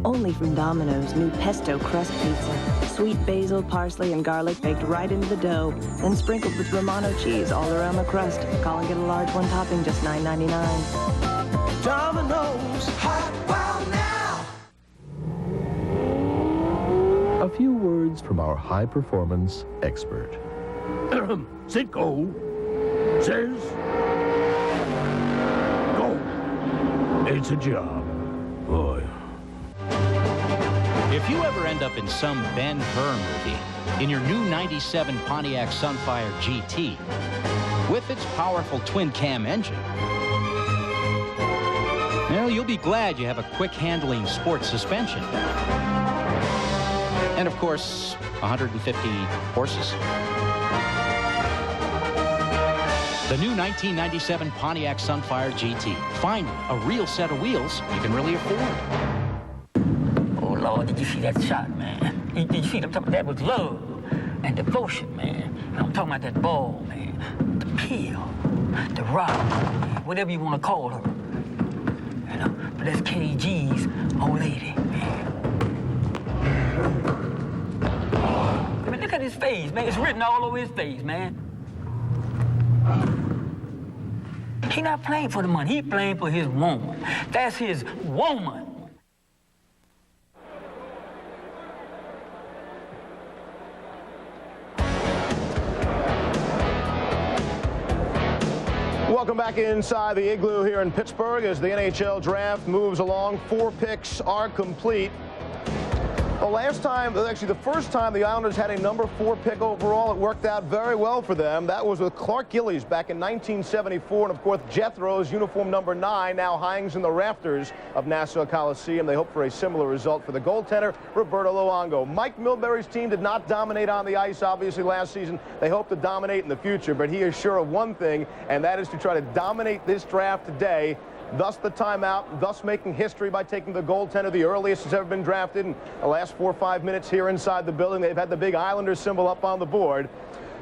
Only from Domino's new pesto crust pizza. Sweet basil, parsley, and garlic baked right into the dough, then sprinkled with Romano cheese all around the crust. Call and get a large one topping just $9.99. Domino's, hot wow now! A few words from our high-performance expert. Sitco says, go. It's a job. Boy. If you ever end up in some Ben Hur movie, in your new 97 Pontiac Sunfire GT, with its powerful twin-cam engine, well, you'll be glad you have a quick-handling sports suspension. And, of course, 150 horses. The new 1997 Pontiac Sunfire GT. Finally, a real set of wheels you can really afford. Oh, Lord, did you see that shot, man? Did you see? I'm talking about that was love and devotion, man. And I'm talking about that ball, man. The pill, the rock, whatever you want to call her. You know, but that's KG's old lady, man. I mean, look at his face, man. It's written all over his face, man. He not playing for the money. He playing for his woman. That's his woman. Welcome back inside the Igloo here in Pittsburgh as the NHL draft moves along. 4 picks are complete. The last time, actually the first time the Islanders had a number 4 pick overall, it worked out very well for them. That was with Clark Gillies back in 1974. And of course, Jethro's uniform number 9 now hangs in the rafters of Nassau Coliseum. They hope for a similar result for the goaltender, Roberto Luongo. Mike Milbury's team did not dominate on the ice, obviously, last season. They hope to dominate in the future, but he is sure of one thing, and that is to try to dominate this draft today. Thus the timeout, thus making history by taking the goaltender, the earliest has ever been drafted in the last 4 or 5 minutes here inside the building. They've had the big Islander symbol up on the board.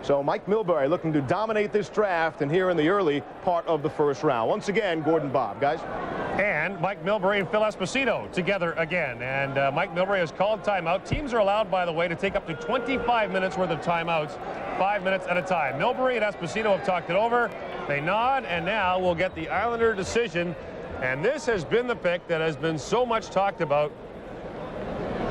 So Mike Milbury looking to dominate this draft and here in the early part of the first round. Once again, Gordon Bob, guys. And Mike Milbury and Phil Esposito together again. And Mike Milbury has called timeout. Teams are allowed, by the way, to take up to 25 minutes worth of timeouts, 5 minutes at a time. Milbury and Esposito have talked it over. They nod, and now we'll get the Islander decision. And this has been the pick that has been so much talked about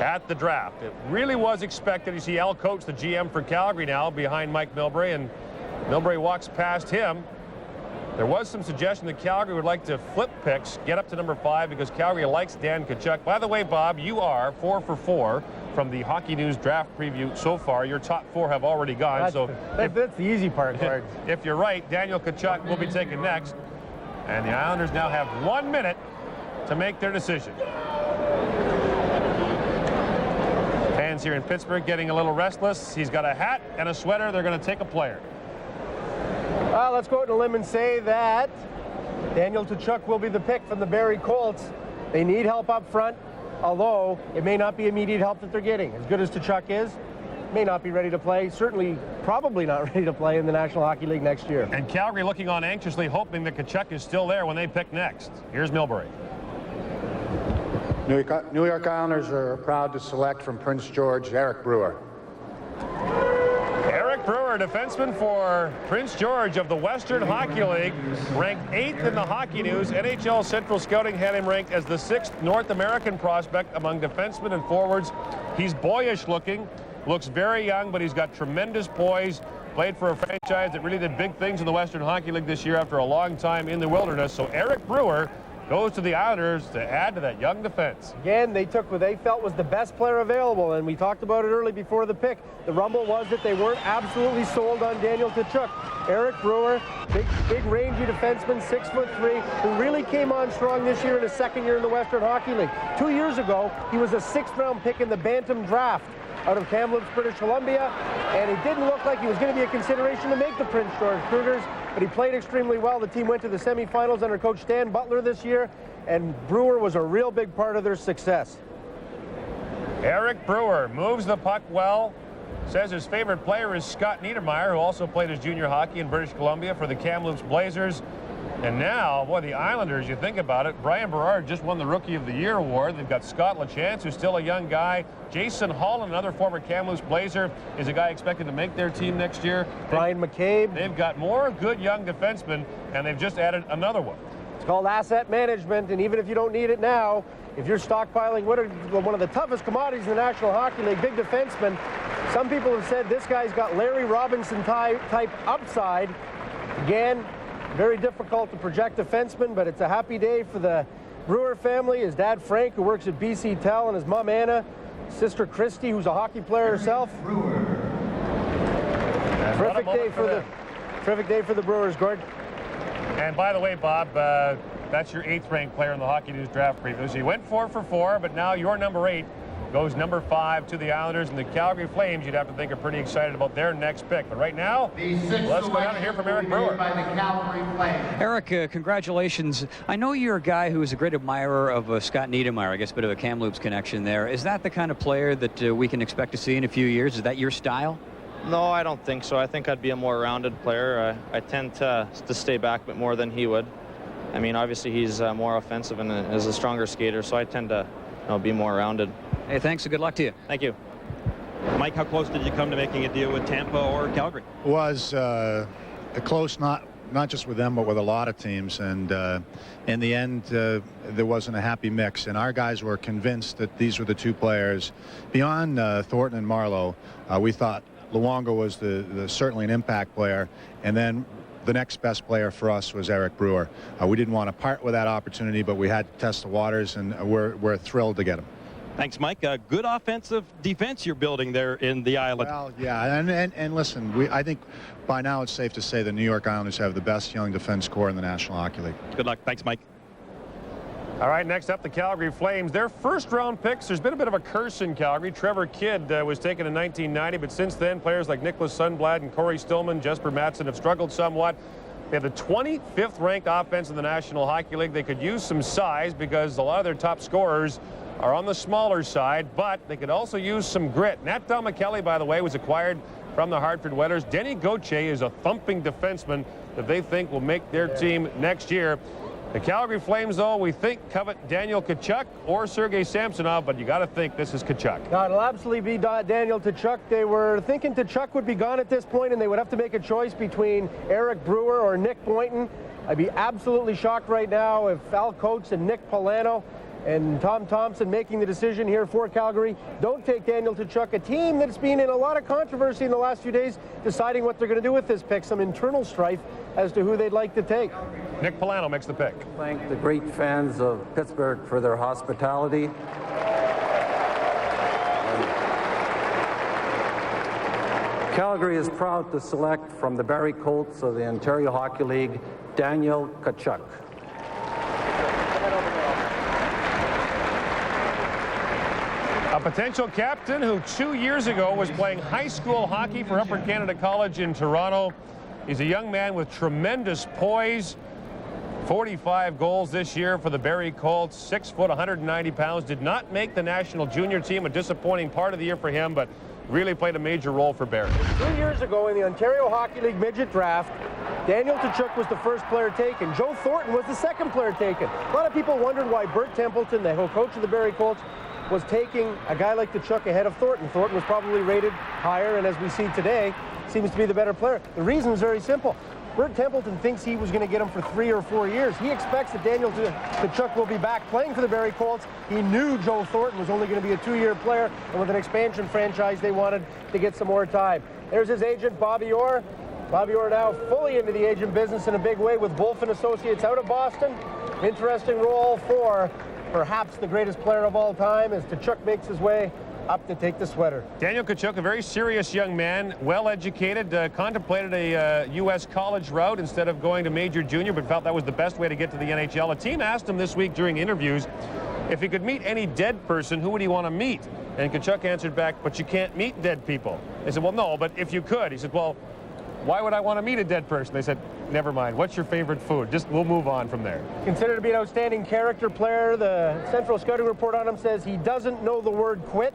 at the draft. It really was expected. You see Al Coates, the GM for Calgary now, behind Mike Milbury, and Milbury walks past him. There was some suggestion that Calgary would like to flip picks, get up to number 5, because Calgary likes Dan Tkachuk. By the way, Bob, you are 4 for 4 from the Hockey News draft preview so far. Your top 4 have already gone. That's the easy part, Clark. If you're right, Daniel Tkachuk will be taken next. And the Islanders now have 1 minute to make their decision. Fans here in Pittsburgh getting a little restless. He's got a hat and a sweater. They're going to take a player. Well, let's go out on a limb and say that Daniel Tkachuk will be the pick from the Barrie Colts. They need help up front, although it may not be immediate help that they're getting. As good as Tkachuk is, may not be ready to play, certainly probably not ready to play in the National Hockey League next year. And Calgary looking on anxiously, hoping that Tkachuk is still there when they pick next. Here's Milbury. New York Islanders are proud to select from Prince George, Eric Brewer. Eric Brewer Brewer, defenseman for Prince George of the Western Hockey League, ranked 8th in the Hockey News. NHL Central Scouting had him ranked as the 6th North American prospect among defensemen and forwards. He's boyish looking, looks very young, but he's got tremendous poise. Played for a franchise that really did big things in the Western Hockey League this year after a long time in the wilderness. So Eric Brewer goes to the Islanders to add to that young defense. Again, they took what they felt was the best player available, and we talked about it early before the pick. The rumble was that they weren't absolutely sold on Daniel Tkachuk. Eric Brewer, big rangy defenseman, 6'3", who really came on strong this year in his second year in the Western Hockey League. 2 years ago, he was a 6th-round pick in the Bantam draft out of Kamloops, British Columbia, and it didn't look like he was going to be a consideration to make the Prince George Cougars, but he played extremely well. The team went to the semifinals under coach Stan Butler this year, and Brewer was a real big part of their success. Eric Brewer moves the puck well. Says his favorite player is Scott Niedermayer, who also played his junior hockey in British Columbia for the Kamloops Blazers. And now, boy, the Islanders, you think about it, Brian Berard just won the Rookie of the Year award. They've got Scott LaChance, who's still a young guy. Jason Holland, another former Kamloops Blazer, is a guy expected to make their team next year. Brian McCabe. They've got more good young defensemen, and they've just added another one. It's called asset management, and even if you don't need it now, if you're stockpiling one of the toughest commodities in the National Hockey League, big defensemen, some people have said this guy's got Larry Robinson type upside. Again, very difficult to project defenseman, but it's a happy day for the Brewer family. His dad, Frank, who works at BC Tel, and his mom, Anna, sister, Christy, who's a hockey player herself. Terrific day for the Brewers, Gord. And by the way, Bob, that's your 8th-ranked player in the Hockey News draft preview. So you went 4 for 4, but now your number 8 goes number 5 to the Islanders, and the Calgary Flames, you'd have to think, are pretty excited about their next pick. But right now, let's go down and hear from Eric Brewer. Eric, congratulations. I know you're a guy who is a great admirer of Scott Niedermayer. I guess a bit of a Kamloops connection there. Is that the kind of player that we can expect to see in a few years? Is that your style? No, I don't think so. I think I'd be a more rounded player. I tend to stay back a bit more than he would. I mean, obviously he's more offensive and is a stronger skater, so I tend to be more rounded. Hey, thanks and good luck to you. Thank you. Mike, how close did you come to making a deal with Tampa or Calgary? It was close, not just with them, but with a lot of teams. And in the end, there wasn't a happy mix. And our guys were convinced that these were the two players. Beyond Thornton and Marlowe, we thought Luongo was certainly an impact player. And then the next best player for us was Eric Brewer. We didn't want to part with that opportunity, but we had to test the waters, and we're thrilled to get him. Thanks, Mike. Good offensive defense you're building there in the island. Well, yeah, and listen, I think by now it's safe to say the New York Islanders have the best young defense corps in the National Hockey League. Good luck. Thanks, Mike. All right, next up, the Calgary Flames. Their first-round picks, there's been a bit of a curse in Calgary. Trevor Kidd was taken in 1990, but since then, players like Nicholas Sundblad and Corey Stillman, Jesper Mattson have struggled somewhat. They have the 25th ranked offense in the National Hockey League. They could use some size because a lot of their top scorers are on the smaller side, but they could also use some grit. Nat Delmakelly, by the way, was acquired from the Hartford Whalers. Denny Gauthier is a thumping defenseman that they think will make their team next year. The Calgary Flames, though, we think covet Daniel Tkachuk or Sergei Samsonov, but you got to think this is Tkachuk. No, it'll absolutely be Daniel Tkachuk. They were thinking Tkachuk would be gone at this point, and they would have to make a choice between Eric Brewer or Nick Boynton. I'd be absolutely shocked right now if Al Coates and Nick Polano and Tom Thompson making the decision here for Calgary don't take Daniel Tkachuk, a team that's been in a lot of controversy in the last few days, deciding what they're going to do with this pick, some internal strife as to who they'd like to take. Nick Polano makes the pick. Thank the great fans of Pittsburgh for their hospitality. Calgary is proud to select from the Barrie Colts of the Ontario Hockey League, Daniel Tkachuk. A potential captain who 2 years ago was playing high school hockey for Upper Canada College in Toronto. He's a young man with tremendous poise. 45 goals this year for the Barrie Colts. 6 foot, 190 pounds. Did not make the national junior team. A disappointing part of the year for him, but really played a major role for Barrie. 2 years ago in the Ontario Hockey League midget draft, Daniel Tkachuk was the first player taken. Joe Thornton was the second player taken. A lot of people wondered why Bert Templeton, the head coach of the Barrie Colts, was taking a guy like Tkachuk ahead of Thornton. Thornton was probably rated higher, and as we see today, seems to be the better player. The reason is very simple. Bert Templeton thinks he was going to get him for 3 or 4 years. He expects that Daniel Tkachuk will be back playing for the Barrie Colts. He knew Joe Thornton was only going to be a 2-year player, and with an expansion franchise, they wanted to get some more time. There's his agent, Bobby Orr. Bobby Orr now fully into the agent business in a big way with Wolf & Associates out of Boston. Interesting role for perhaps the greatest player of all time as Tkachuk makes his way up to take the sweater. Daniel Tkachuk, a very serious young man, well-educated, contemplated a U.S. college route instead of going to major junior, but felt that was the best way to get to the NHL. A team asked him this week during interviews if he could meet any dead person, who would he want to meet? And Tkachuk answered back, but you can't meet dead people. They said, well, no, but if you could. He said, well, why would I want to meet a dead person? They said, never mind. What's your favorite food? We'll move on from there. Considered to be an outstanding character player. The Central Scouting Report on him says he doesn't know the word quit.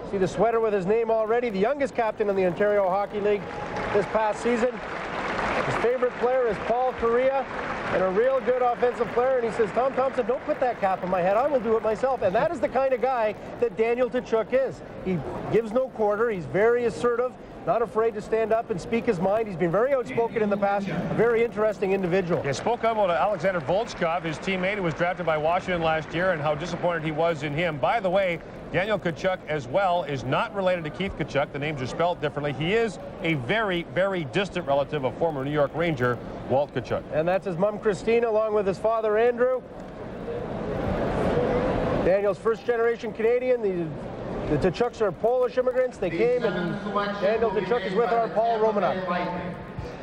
See the sweater with his name already. The youngest captain in the Ontario Hockey League this past season. His favorite player is Paul Kariya, and a real good offensive player. And he says, Tom Thompson, don't put that cap on my head. I will do it myself. And that is the kind of guy that Daniel Tkachuk is. He gives no quarter. He's very assertive, not afraid to stand up and speak his mind. He's been very outspoken in the past. A very interesting individual. He spoke up about Alexander Volchkov, his teammate who was drafted by Washington last year, and how disappointed he was in him. By the way, Daniel Tkachuk as well is not related to Keith Tkachuk. The names are spelled differently. He is a very, very distant relative of former New York Ranger Walt Tkachuk. And that's his mom, Christina, along with his father, Andrew. Daniel's first-generation Canadian. The Tkachuks are Polish immigrants. They came, and Daniel Tkachuk is with our Paul Romanov.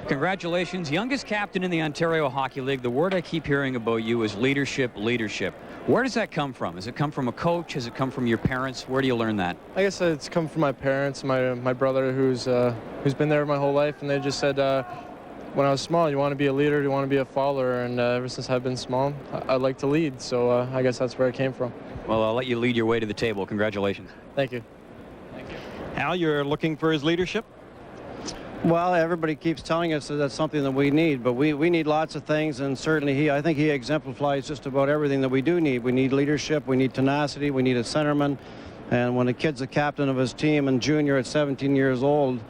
Congratulations, youngest captain in the Ontario Hockey League. The word I keep hearing about you is leadership, leadership. Where does that come from? Does it come from a coach? Has it come from your parents? Where do you learn that? I guess it's come from my parents, my brother, who's been there my whole life, and they just said when I was small, you want to be a leader, you want to be a follower, and ever since I've been small, I like to lead. So I guess that's where it came from. Well, I'll let you lead your way to the table. Congratulations. Thank you. Al, you're looking for his leadership? Well, everybody keeps telling us that that's something that we need, but we need lots of things, and certainly I think he exemplifies just about everything that we do need. We need leadership, we need tenacity, we need a centerman, and when a kid's a captain of his team and junior at 17 years old,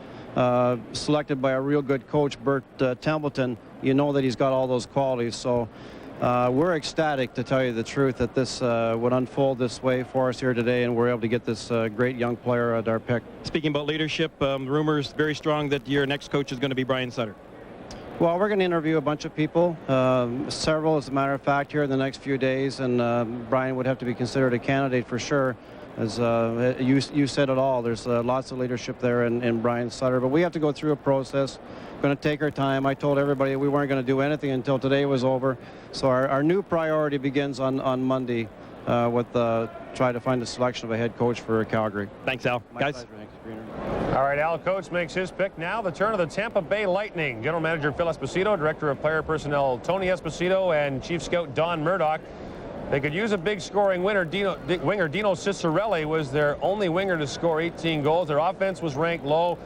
selected by a real good coach, Bert Templeton, you know that he's got all those qualities. So we're ecstatic, to tell you the truth, that this would unfold this way for us here today, and we're able to get this great young player at our pick. Speaking about leadership, rumors very strong that your next coach is going to be Brian Sutter. Well, we're going to interview a bunch of people, several as a matter of fact, here in the next few days, and Brian would have to be considered a candidate for sure. As you said it all, there's lots of leadership there in Brian Sutter, but we have to go through a process. Going to take our time. I told everybody we weren't going to do anything until today was over. So our new priority begins on Monday with try to find the selection of a head coach for Calgary. Thanks, Al. Guys. All right, Al Coates makes his pick. Now the turn of the Tampa Bay Lightning. General Manager Phil Esposito, Director of Player Personnel Tony Esposito, and Chief Scout Don Murdoch. They could use a big scoring winger. Dino Ciccarelli was their only winger to score 18 goals. Their offense was ranked low.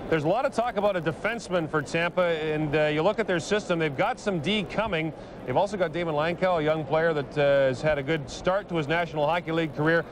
There's a lot of talk about a defenseman for Tampa, and you look at their system, they've got some D coming. They've also got David Lankow, a young player that has had a good start to his National Hockey League career.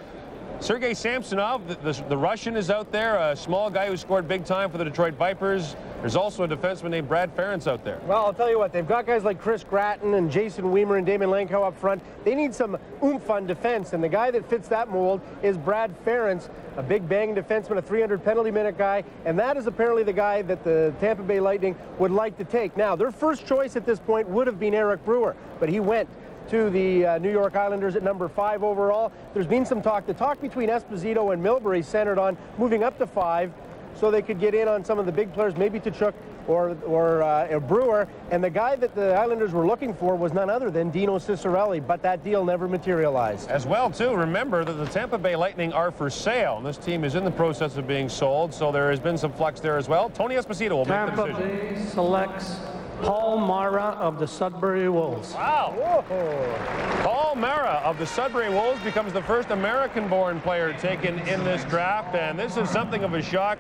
Sergei Samsonov, the Russian, is out there, a small guy who scored big time for the Detroit Vipers. There's also a defenseman named Brad Ferentz out there. Well, I'll tell you what, they've got guys like Chris Gratton and Jason Weimer and Damon Lankow up front. They need some oomph on defense, and the guy that fits that mold is Brad Ferentz, a big banging defenseman, a 300 penalty minute guy, and that is apparently the guy that the Tampa Bay Lightning would like to take. Now, their first choice at this point would have been Eric Brewer, but he went to the New York Islanders at number 5 overall. There's been some talk. The talk between Esposito and Milbury centered on moving up to 5 so they could get in on some of the big players, maybe Tkachuk or Brewer. And the guy that the Islanders were looking for was none other than Dino Ciccarelli, but that deal never materialized. As well, too, remember that the Tampa Bay Lightning are for sale. And this team is in the process of being sold, so there has been some flux there as well. Tony Esposito will make the decision. Tampa Bay selects Paul Mara of the Sudbury Wolves. Wow. Whoa. Paul Mara of the Sudbury Wolves becomes the first American-born player taken in this draft, and this is something of a shock.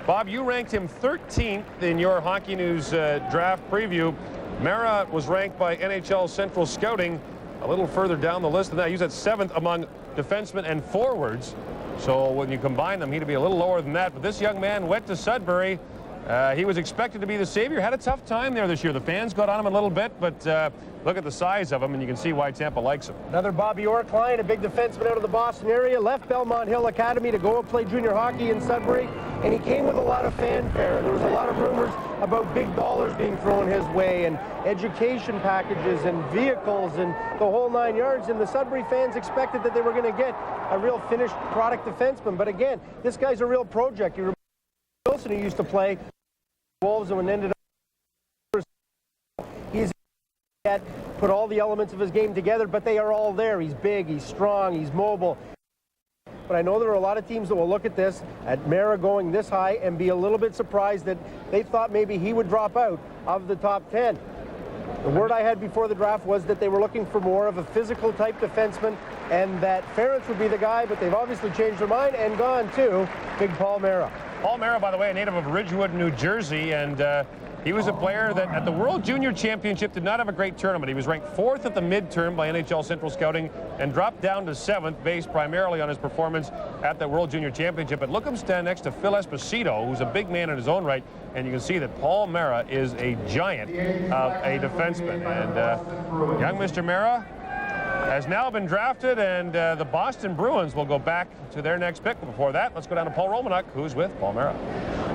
Bob, you ranked him 13th in your Hockey News draft preview. Mara was ranked by NHL Central Scouting a little further down the list than that. He's at 7th among defensemen and forwards. So when you combine them, he'd be a little lower than that. But this young man went to Sudbury, He was expected to be the savior. Had a tough time there this year. The fans got on him a little bit, but look at the size of him, and you can see why Tampa likes him. Another Bobby Orr client, a big defenseman out of the Boston area, left Belmont Hill Academy to go and play junior hockey in Sudbury, and he came with a lot of fanfare. There was a lot of rumors about big dollars being thrown his way, and education packages, and vehicles, and the whole 9 yards, and the Sudbury fans expected that they were going to get a real finished product defenseman. But again, this guy's a real project. You remember Wilson, who used to play Wolves and ended up, he's put all the elements of his game together, but they are all there. He's big, he's strong, he's mobile. But I know there are a lot of teams that will look at this, at Mara going this high, and be a little bit surprised that they thought maybe he would drop out of the top 10. The word I had before the draft was that they were looking for more of a physical type defenseman, and that Ferentz would be the guy, but they've obviously changed their mind and gone to big Paul Mara. Paul Mara, by the way, a native of Ridgewood, New Jersey, and he was a player that at the World Junior Championship did not have a great tournament. He was ranked 4th at the midterm by NHL Central Scouting and dropped down to 7th, based primarily on his performance at the World Junior Championship. But look him stand next to Phil Esposito, who's a big man in his own right, and you can see that Paul Mara is a giant of a defenseman. And young Mr. Mara has now been drafted, and the Boston Bruins will go back to their next pick. But before that, let's go down to Paul Romanuk, who's with Paul Mara.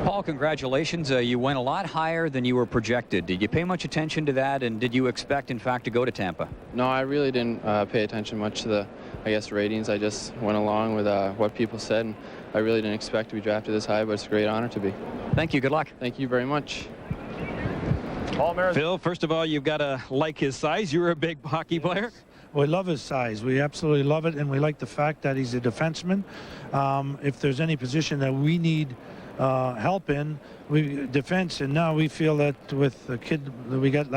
Paul, congratulations. You went a lot higher than you were projected. Did you pay much attention to that, and did you expect, in fact, to go to Tampa? No, I really didn't pay attention much to the, ratings. I just went along with what people said, and I really didn't expect to be drafted this high, but it's a great honor to be. Thank you. Good luck. Thank you very much. Paul Mara. Phil, first of all, you've got to like his size. You were a big hockey player. We love his size. We absolutely love it, and we like the fact that he's a defenseman. If there's any position that we need help in, we defense, and now we feel that with the kid that we got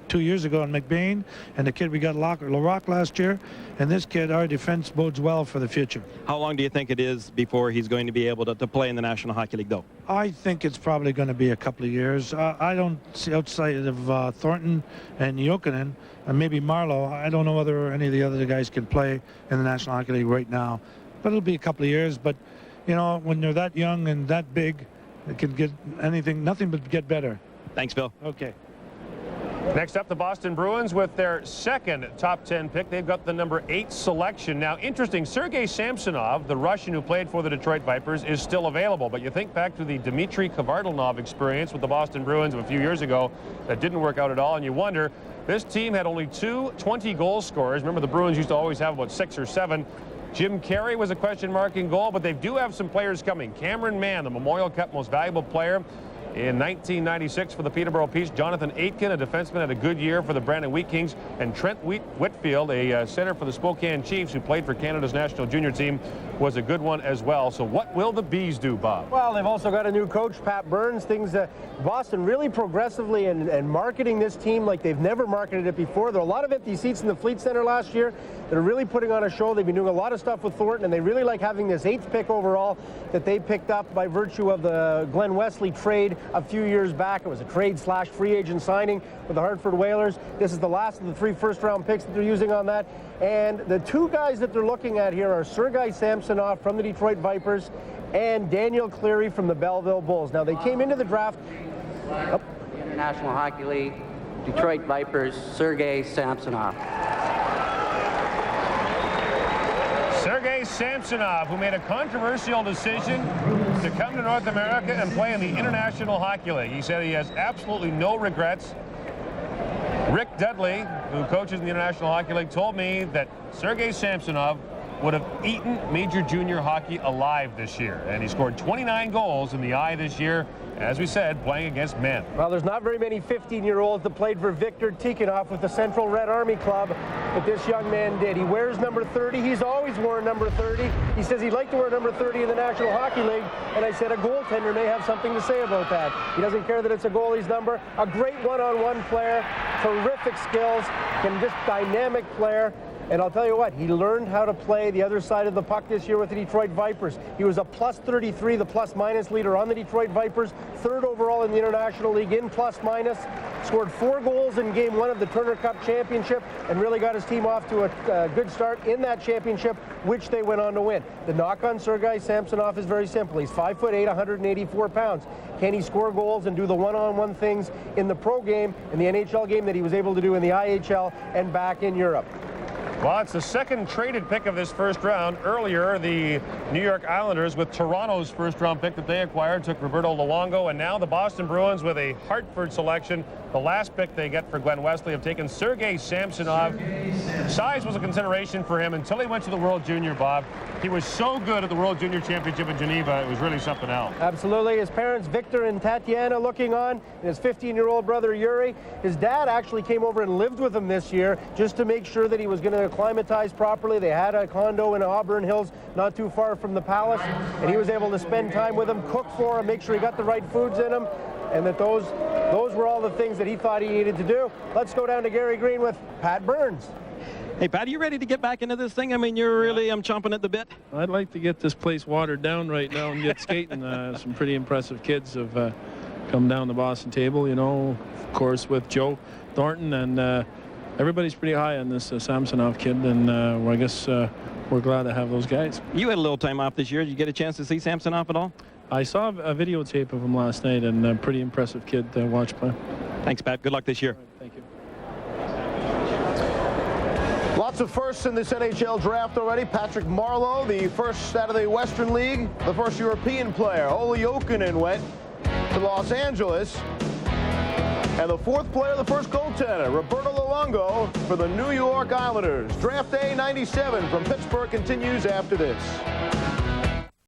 2 years ago in McBain, and the kid we got LaRock last year, and this kid, our defense bodes well for the future. How long do you think it is before he's going to be able to play in the National Hockey League, though? I think it's probably going to be a couple of years. I don't see, outside of Thornton and Jokinen, and maybe Marlowe, I don't know whether any of the other guys can play in the National Hockey League right now. But it'll be a couple of years. But, you know, when they're that young and that big, it can get nothing but get better. Thanks, Phil. Okay. Next up, the Boston Bruins with their second top 10 pick. They've got the number 8 selection. Now, interesting, Sergei Samsonov, the Russian who played for the Detroit Vipers, is still available. But you think back to the Dmitry Kvartalnov experience with the Boston Bruins of a few years ago that didn't work out at all, and you wonder, this team had only 2 20-goal scorers. Remember, the Bruins used to always have about 6 or 7. Jim Carey was a question mark in goal, but they do have some players coming. Cameron Mann, the Memorial Cup most valuable player in 1996 for the Peterborough Peach. Jonathan Aitken, a defenseman, had a good year for the Brandon Wheat Kings. And Trent Whitfield, a center for the Spokane Chiefs, who played for Canada's national junior team, was a good one as well. So what will the Bees do, Bob? Well, they've also got a new coach, Pat Burns. Boston really progressively and marketing this team like they've never marketed it before. There are a lot of empty seats in the Fleet Center last year. They're really putting on a show. They've been doing a lot of stuff with Thornton, and they really like having this 8th pick overall that they picked up by virtue of the Glenn Wesley trade a few years back. It was a trade/free agent signing with the Hartford Whalers. This is the last of the 3 first-round picks that they're using on that. And the 2 guys that they're looking at here are Sergei Samsonov from the Detroit Vipers and Daniel Cleary from the Belleville Bulls. Now, they came into the draft. The International Hockey League, Detroit Vipers, Sergei Samsonov. Sergei Samsonov, who made a controversial decision to come to North America and play in the International Hockey League. He said he has absolutely no regrets. Rick Dudley, who coaches in the International Hockey League, told me that Sergei Samsonov would have eaten major junior hockey alive this year. And he scored 29 goals in the I this year, as we said, playing against men. Well, there's not very many 15-year-olds that played for Viktor Tikhonov with the Central Red Army Club, but this young man did. He wears number 30. He's always worn number 30. He says he'd like to wear number 30 in the National Hockey League, and I said a goaltender may have something to say about that. He doesn't care that it's a goalie's number. A great one-on-one player, terrific skills, and just dynamic player. And I'll tell you what, he learned how to play the other side of the puck this year with the Detroit Vipers. He was a +33, the plus-minus leader on the Detroit Vipers, 3rd overall in the International League in plus-minus, scored 4 goals in Game 1 of the Turner Cup Championship, and really got his team off to a good start in that championship, which they went on to win. The knock on Sergei Samsonov is very simple. He's 5'8", 184 pounds. Can he score goals and do the one-on-one things in the pro game, in the NHL game that he was able to do in the IHL and back in Europe? Well, it's the second traded pick of this first round. Earlier, the New York Islanders, with Toronto's first-round pick that they acquired, took Roberto Luongo, and now the Boston Bruins with a Hartford selection. The last pick they get for Glenn Wesley have taken Sergei Samsonov. Size was a consideration for him until he went to the World Junior, Bob. He was so good at the World Junior Championship in Geneva, it was really something else. Absolutely. His parents, Victor and Tatiana, looking on, and his 15-year-old brother, Yuri. His dad actually came over and lived with him this year just to make sure that he was going to acclimatize properly. They had a condo in Auburn Hills, not too far from the Palace, and he was able to spend time with him, cook for him, make sure he got the right foods in him, and that those were all the things that he thought he needed to do. Let's go down to Gary Green with Pat Burns. Hey, Pat, are you ready to get back into this thing? I mean, you're really chomping at the bit. I'd like to get this place watered down right now and get skating. Some pretty impressive kids have come down the Boston table, you know, of course, with Joe Thornton, and everybody's pretty high on this Samsonov kid, and I guess we're glad to have those guys. You had a little time off this year. Did you get a chance to see Samsonov at all? I saw a videotape of him last night, and a pretty impressive kid to watch play. Thanks, Pat. Good luck this year. Thank you. Lots of firsts in this NHL draft already. Patrick Marleau, the first out of the Western League, the first European player. Olli Jokinen went to Los Angeles. And the 4th player, the first goaltender, Roberto Luongo for the New York Islanders. Draft Day 97 from Pittsburgh continues after this.